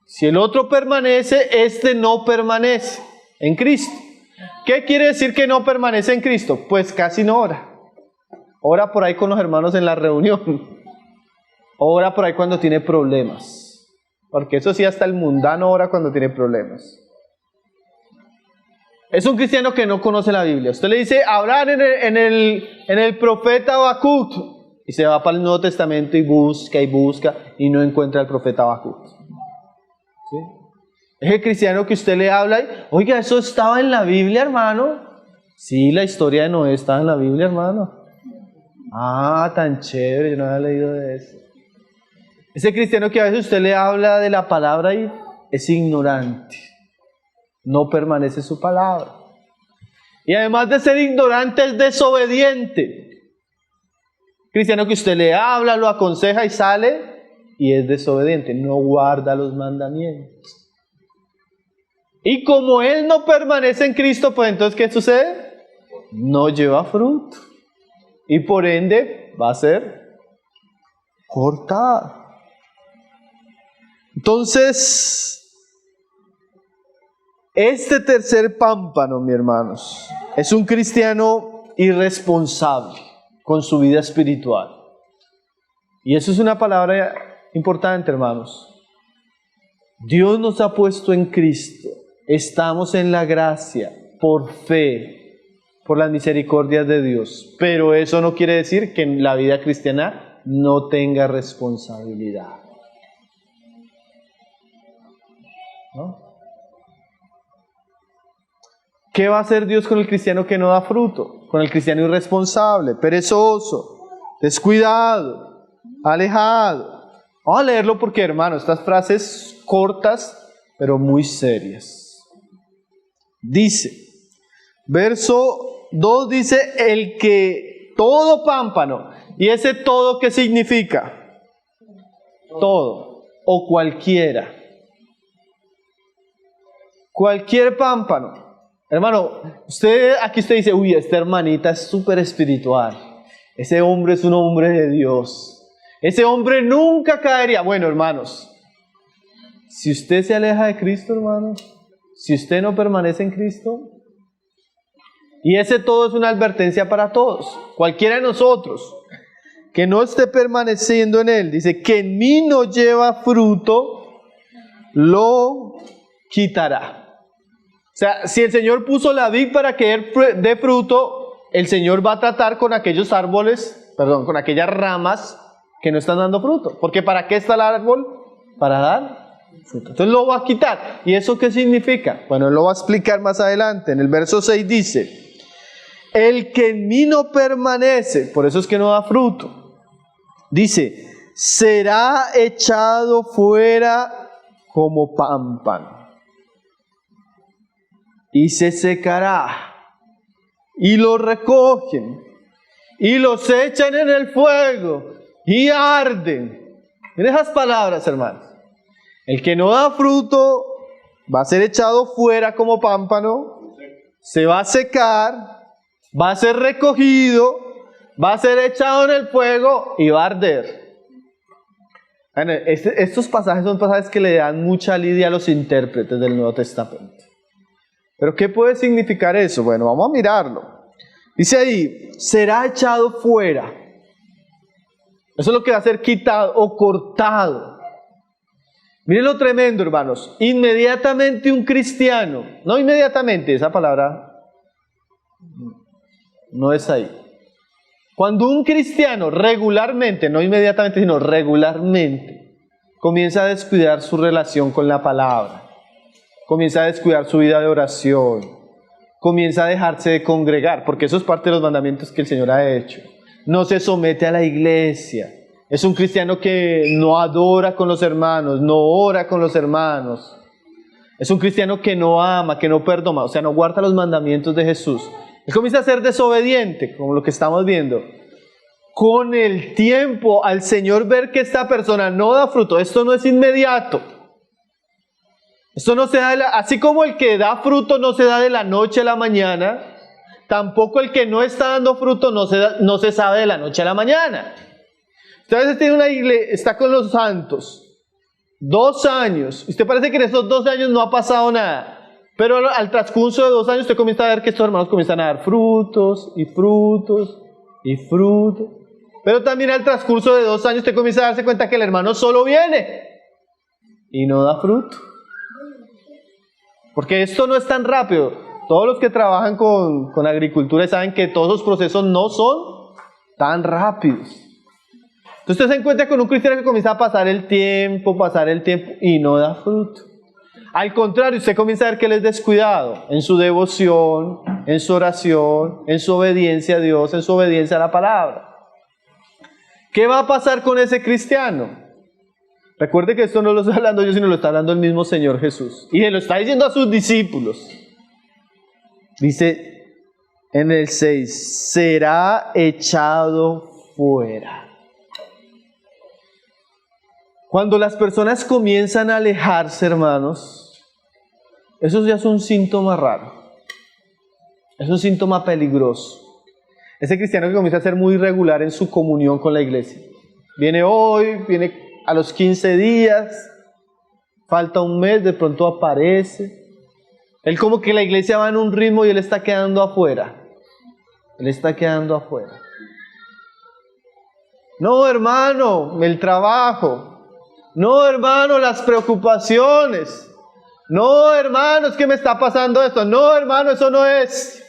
Speaker 1: si el otro permanece, este no permanece en Cristo. ¿Qué quiere decir que no permanece en Cristo? Pues casi no ora. Ora por ahí con los hermanos en la reunión. Ora por ahí cuando tiene problemas. Porque eso sí, hasta el mundano ora cuando tiene problemas. Es un cristiano que no conoce la Biblia. Usted le dice, hablar en el profeta Habacuc, y se va para el Nuevo Testamento y busca y no encuentra al profeta Habacuc. ¿Sí? Es el cristiano que usted le habla y, oiga, ¿eso estaba en la Biblia, hermano? Sí, la historia de Noé estaba en la Biblia, hermano. Ah, tan chévere, yo no había leído de eso. Ese cristiano que a veces usted le habla de la palabra y es ignorante. No permanece su palabra. Y además de ser ignorante, es desobediente. Cristiano que usted le habla, lo aconseja y sale y es desobediente, no guarda los mandamientos. Y como él no permanece en Cristo, pues entonces ¿qué sucede? No lleva fruto. Y por ende va a ser cortado. Entonces, este tercer pámpano, mis hermanos, es un cristiano irresponsable con su vida espiritual. Y eso es una palabra importante, hermanos. Dios nos ha puesto en Cristo. Estamos en la gracia por fe, por las misericordias de Dios. Pero eso no quiere decir que en la vida cristiana no tenga responsabilidad. ¿No? ¿Qué va a hacer Dios con el cristiano que no da fruto? Con el cristiano irresponsable, perezoso, descuidado, alejado. Vamos a leerlo porque, hermano, estas frases cortas, pero muy serias. Dice, verso 2 dice, el que todo pámpano. ¿Y ese todo qué significa? Todo o cualquiera. Cualquier pámpano. Hermano, aquí usted dice, uy, esta hermanita es súper espiritual. Ese hombre es un hombre de Dios. Ese hombre nunca caería. Bueno, hermanos, si usted se aleja de Cristo, hermanos, si usted no permanece en Cristo, y ese todo es una advertencia para todos, cualquiera de nosotros que no esté permaneciendo en Él, dice que en mí no lleva fruto, lo quitará. O sea, si el Señor puso la vid para que dé fruto, el Señor va a tratar con aquellos árboles, con aquellas ramas que no están dando fruto. Porque ¿para qué está el árbol? Para dar fruto. Entonces lo va a quitar. ¿Y eso qué significa? Bueno, él lo va a explicar más adelante. En el verso 6 dice, el que en mí no permanece, por eso es que no da fruto, dice, será echado fuera como pámpano. Y se secará, y lo recogen, y los echan en el fuego, y arden. Miren esas palabras, hermanos. El que no da fruto va a ser echado fuera como pámpano, se va a secar, va a ser recogido, va a ser echado en el fuego y va a arder. Estos pasajes son pasajes que le dan mucha lidia a los intérpretes del Nuevo Testamento. ¿Pero qué puede significar eso? Bueno, vamos a mirarlo. Dice ahí, será echado fuera. Eso es lo que va a ser quitado o cortado. Miren lo tremendo, hermanos. Inmediatamente un cristiano, no inmediatamente, esa palabra no es ahí. Cuando un cristiano regularmente, no inmediatamente, sino regularmente, comienza a descuidar su relación con la palabra, comienza a descuidar su vida de oración, comienza a dejarse de congregar, porque eso es parte de los mandamientos que el Señor ha hecho. No se somete a la iglesia. Es un cristiano que no adora con los hermanos, no ora con los hermanos. Es un cristiano que no ama, que no perdona, o sea, no guarda los mandamientos de Jesús. Él comienza a ser desobediente, como lo que estamos viendo. Con el tiempo, al Señor ver que esta persona no da fruto, esto no es inmediato. Esto no se da, así como el que da fruto no se da de la noche a la mañana, tampoco el que no está dando fruto no se sabe de la noche a la mañana. Usted a veces tiene una iglesia, está con los santos, 2 años, y usted parece que en esos 2 años no ha pasado nada. Pero al transcurso de 2 años usted comienza a ver que estos hermanos comienzan a dar frutos y frutos y frutos. Pero también al transcurso de 2 años usted comienza a darse cuenta que el hermano solo viene y no da fruto. Porque esto no es tan rápido. Todos los que trabajan con agricultura saben que todos los procesos no son tan rápidos. Entonces usted se encuentra con un cristiano que comienza a pasar el tiempo y no da fruto. Al contrario, usted comienza a ver que él es descuidado en su devoción, en su oración, en su obediencia a Dios, en su obediencia a la palabra. ¿Qué va a pasar con ese cristiano? Recuerde que esto no lo estoy hablando yo, sino lo está hablando el mismo Señor Jesús. Y se lo está diciendo a sus discípulos. Dice en el 6, será echado fuera. Cuando las personas comienzan a alejarse, hermanos, eso ya es un síntoma raro. Es un síntoma peligroso. Ese cristiano que comienza a ser muy irregular en su comunión con la iglesia. Viene hoy, viene a los 15 días, falta un mes, de pronto aparece. Él como que la iglesia va en un ritmo y él está quedando afuera. Él está quedando afuera. No, hermano, el trabajo. No, hermano, las preocupaciones. No, hermano, es que me está pasando esto. No, hermano, eso no es.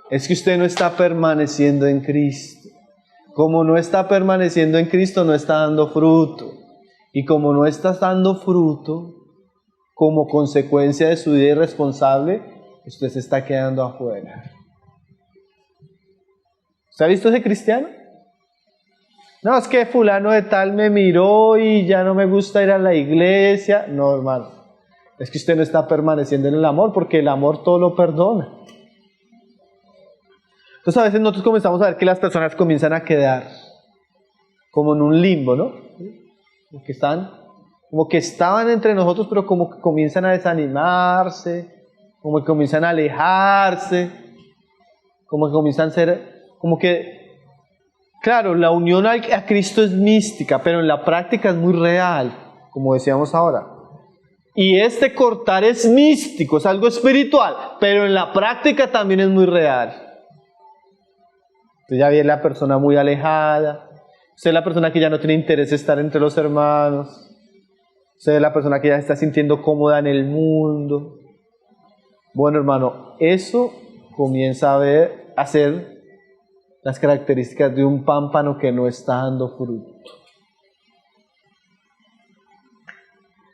Speaker 1: Es que usted no está permaneciendo en Cristo. Como no está permaneciendo en Cristo, no está dando fruto. Y como no está dando fruto, como consecuencia de su vida irresponsable, usted se está quedando afuera. ¿Se ha visto ese cristiano? No, es que fulano de tal me miró y ya no me gusta ir a la iglesia. No, hermano. Es que usted no está permaneciendo en el amor, porque el amor todo lo perdona. Entonces a veces nosotros comenzamos a ver que las personas comienzan a quedar como en un limbo, ¿no? Como que estaban entre nosotros, pero como que comienzan a desanimarse, como que comienzan a alejarse, como que comienzan a ser, como que... Claro, la unión a Cristo es mística, pero en la práctica es muy real, como decíamos ahora. Y este cortar es místico, es algo espiritual, pero en la práctica también es muy real. Usted ya ve la persona muy alejada, usted es la persona que ya no tiene interés en estar entre los hermanos, usted es la persona que ya se está sintiendo cómoda en el mundo. Bueno, hermano, eso comienza a ser las características de un pámpano que no está dando fruto.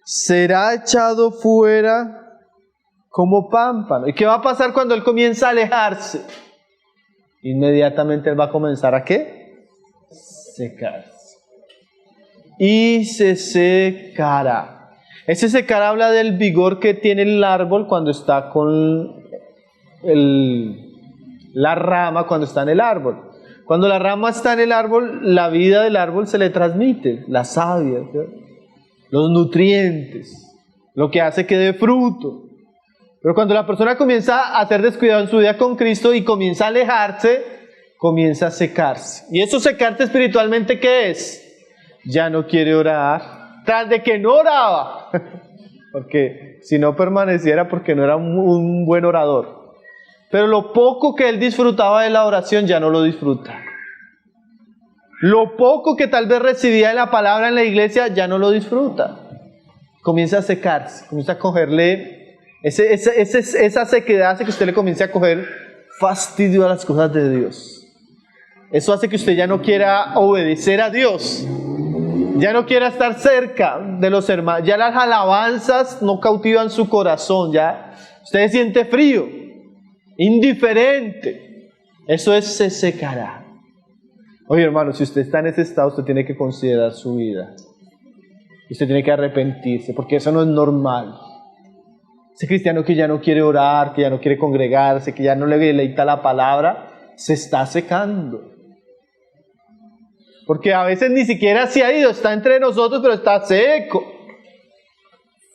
Speaker 1: Será echado fuera como pámpano. ¿Y qué va a pasar cuando él comienza a alejarse? Inmediatamente él va a comenzar ¿a qué? Secarse. Y se secará. Ese secar habla del vigor que tiene el árbol cuando está con la rama, cuando está en el árbol. Cuando la rama está en el árbol, la vida del árbol se le transmite, la savia, ¿sí? Los nutrientes, lo que hace que dé fruto. Pero cuando la persona comienza a ser descuidada en su vida con Cristo y comienza a alejarse, comienza a secarse. ¿Y eso secarse espiritualmente qué es? Ya no quiere orar, tras de que no oraba, porque si no permaneciera porque no era un buen orador. Pero lo poco que él disfrutaba de la oración ya no lo disfruta. Lo poco que tal vez recibía de la palabra en la iglesia ya no lo disfruta. Comienza a secarse, comienza a cogerle, esa sequedad hace que usted le comience a coger fastidio a las cosas de Dios. Eso hace que usted ya no quiera obedecer a Dios, ya no quiera estar cerca de los hermanos, ya las alabanzas no cautivan su corazón, ya usted se siente frío, indiferente. Eso se secará. Oye, hermano, si usted está en ese estado, usted tiene que considerar su vida. Usted tiene que arrepentirse, porque eso no es normal. Ese cristiano que ya no quiere orar, que ya no quiere congregarse, que ya no le deleita la palabra, se está secando. Porque a veces ni siquiera se ha ido, está entre nosotros, pero está seco,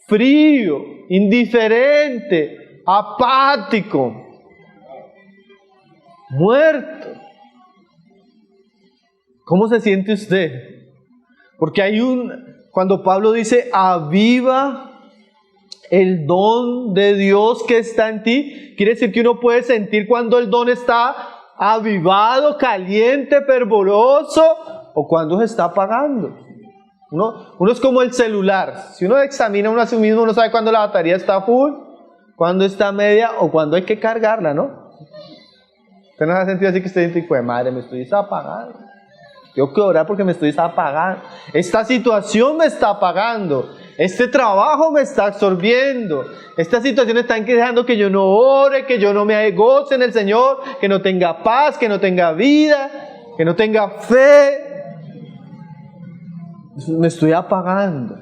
Speaker 1: frío, indiferente, apático, muerto. ¿Cómo se siente usted? Porque cuando Pablo dice, aviva el don de Dios que está en ti, quiere decir que uno puede sentir cuando el don está avivado, caliente, fervoroso, o cuando se está apagando. Uno es como el celular. Si uno examina uno a sí mismo, uno sabe cuando la batería está full, cuando está media, o cuando hay que cargarla, ¿no? ¿Usted no se ha sentido así que usted dice, pues madre, me estoy apagando? Tengo que orar porque me estoy apagando. Esta situación me está apagando. Este trabajo me está absorbiendo. Esta situación está dejando que yo no ore, que yo no me goce en el Señor, que no tenga paz, que no tenga vida, que no tenga fe. Me estoy apagando.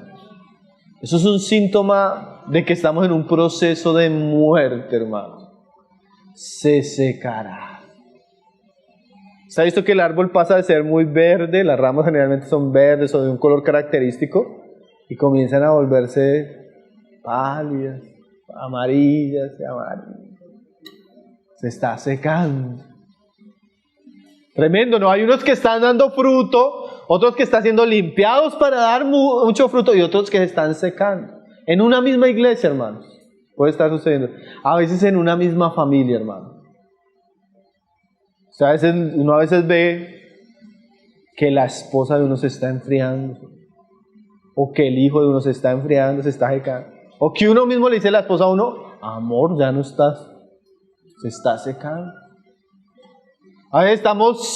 Speaker 1: Eso es un síntoma de que estamos en un proceso de muerte, hermano. Se secará. ¿Se ha visto que el árbol pasa de ser muy verde? Las ramas generalmente son verdes o de un color característico y comienzan a volverse pálidas, amarillas y amarillas. Se está secando. Tremendo, ¿no? Hay unos que están dando fruto, otros que están siendo limpiados para dar mucho fruto y otros que se están secando. En una misma iglesia, hermanos, puede estar sucediendo. A veces en una misma familia, hermano. O sea, uno a veces ve que la esposa de uno se está enfriando, o que el hijo de uno se está enfriando, se está secando, o que uno mismo le dice a la esposa a uno, amor, ya no estás, se está secando. A veces estamos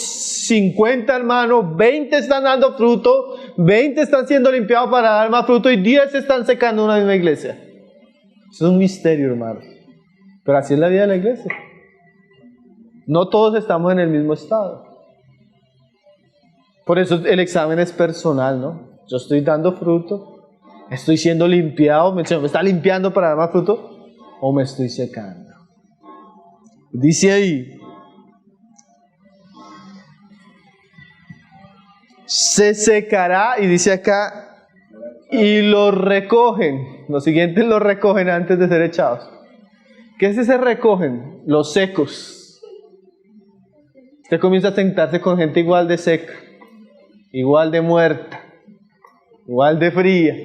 Speaker 1: 50 hermanos, 20 están dando fruto, 20 están siendo limpiados para dar más fruto y 10 se están secando en una misma iglesia. Eso es un misterio, hermano, pero así es la vida de la iglesia. No todos estamos en el mismo estado. Por eso el examen es personal, ¿no? Yo estoy dando fruto, estoy siendo limpiado, ¿me está limpiando para dar más fruto? ¿O me estoy secando? Dice ahí, se secará, y dice acá, y lo recogen. Los siguientes lo recogen antes de ser echados. ¿Qué es ese recogen? Los secos. Usted comienza a sentarse con gente igual de seca, igual de muerta, igual de fría.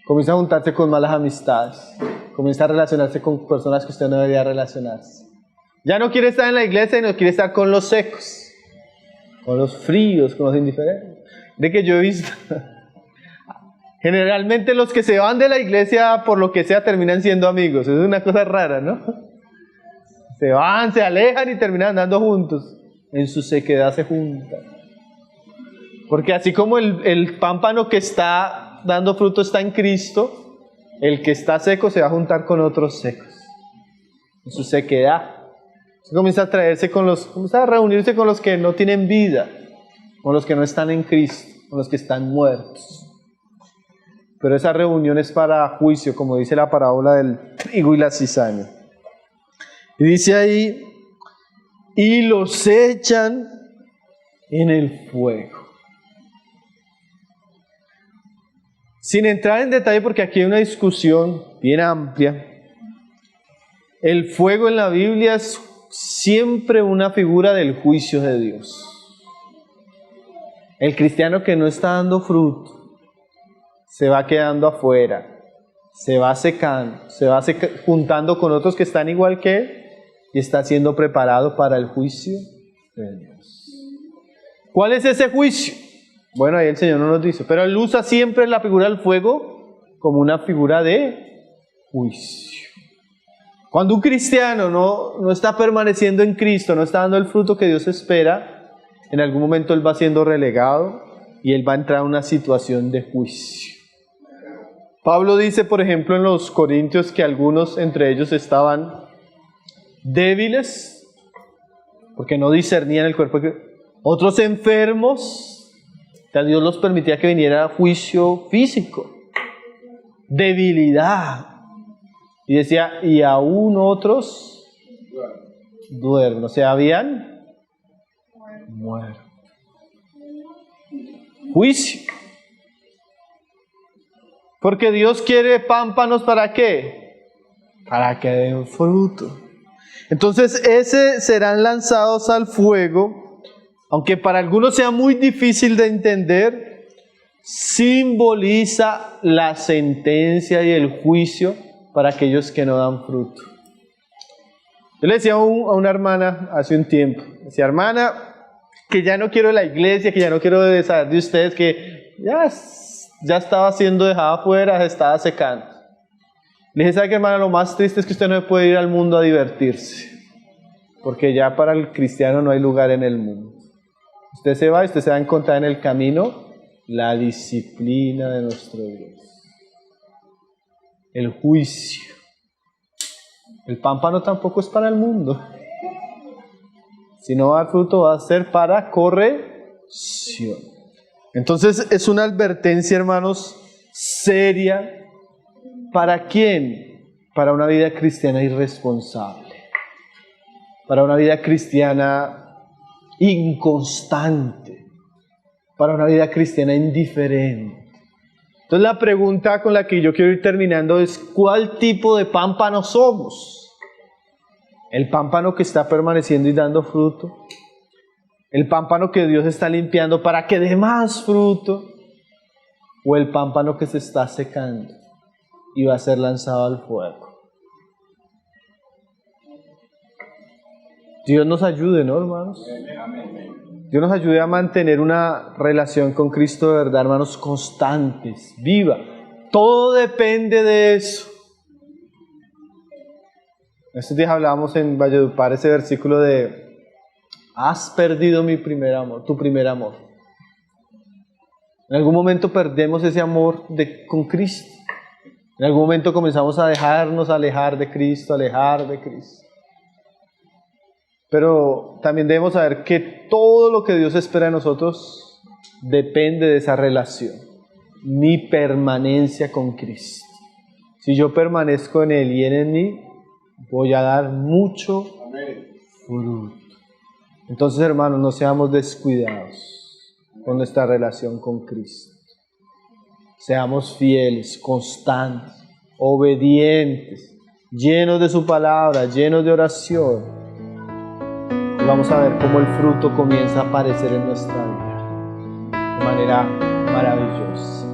Speaker 1: Comienza a juntarse con malas amistades. Comienza a relacionarse con personas que usted no debería relacionarse. Ya no quiere estar en la iglesia y no quiere estar con los secos, con los fríos, con los indiferentes. De que yo he visto, generalmente los que se van de la iglesia por lo que sea terminan siendo amigos. Eso es una cosa rara, ¿no? Se van, se alejan y terminan andando juntos. En su sequedad se juntan. Porque así como el pámpano que está dando fruto está en Cristo, el que está seco se va a juntar con otros secos. En su sequedad. Comienza a comienza a reunirse con los que no tienen vida, con los que no están en Cristo, con los que están muertos. Pero esa reunión es para juicio, como dice la parábola del trigo y la cizaña. Y dice ahí, y los echan en el fuego. Sin entrar en detalle, porque aquí hay una discusión bien amplia. El fuego en la Biblia es siempre una figura del juicio de Dios. El cristiano que no está dando fruto se va quedando afuera, se va secando, juntando con otros que están igual que él y está siendo preparado para el juicio de Dios. ¿Cuál es ese juicio? Bueno, ahí el Señor no nos dice, pero Él usa siempre la figura del fuego como una figura de juicio. Cuando un cristiano no está permaneciendo en Cristo, no está dando el fruto que Dios espera, en algún momento él va siendo relegado y él va a entrar en una situación de juicio. Pablo dice, por ejemplo, en los Corintios que algunos entre ellos estaban débiles, porque no discernían el cuerpo. Otros enfermos, que Dios los permitía que viniera juicio físico, debilidad. Y decía, y aún otros duermen, o sea, habían muerto. Juicio. Porque Dios quiere pámpanos, ¿para qué? Para que den fruto. Entonces, ese serán lanzados al fuego, aunque para algunos sea muy difícil de entender, simboliza la sentencia y el juicio para aquellos que no dan fruto. Yo le decía a una hermana hace un tiempo, decía, hermana, que ya no quiero la iglesia, que ya no quiero saber de ustedes, que ya estaba siendo dejada afuera, se estaba secando. Le dije, ¿sabe qué, hermana? Lo más triste es que usted no puede ir al mundo a divertirse, porque ya para el cristiano no hay lugar en el mundo. Usted se va y usted se va a encontrar en el camino la disciplina de nuestro Dios. El juicio. El pámpano tampoco es para el mundo. Si no va a dar fruto, va a ser para corrección. Entonces es una advertencia, hermanos, seria. ¿Para quién? Para una vida cristiana irresponsable. Para una vida cristiana inconstante. Para una vida cristiana indiferente. Entonces la pregunta con la que yo quiero ir terminando es, ¿cuál tipo de pámpano somos? ¿El pámpano que está permaneciendo y dando fruto? ¿El pámpano que Dios está limpiando para que dé más fruto? ¿O el pámpano que se está secando y va a ser lanzado al fuego? Dios nos ayude, ¿no, hermanos? Dios nos ayude a mantener una relación con Cristo de verdad, hermanos, constantes, viva. Todo depende de eso. Estos días hablábamos en Valledupar ese versículo de has perdido mi primer amor, tu primer amor. En algún momento perdemos ese amor con Cristo. En algún momento comenzamos a dejarnos alejar de Cristo, alejar de Cristo. Pero también debemos saber que todo lo que Dios espera de nosotros depende de esa relación, mi permanencia con Cristo. Si yo permanezco en Él y Él en mí, voy a dar mucho fruto. Entonces, hermanos, no seamos descuidados con nuestra relación con Cristo. Seamos fieles, constantes, obedientes, llenos de su palabra, llenos de oración. Vamos a ver cómo el fruto comienza a aparecer en nuestra vida de manera maravillosa.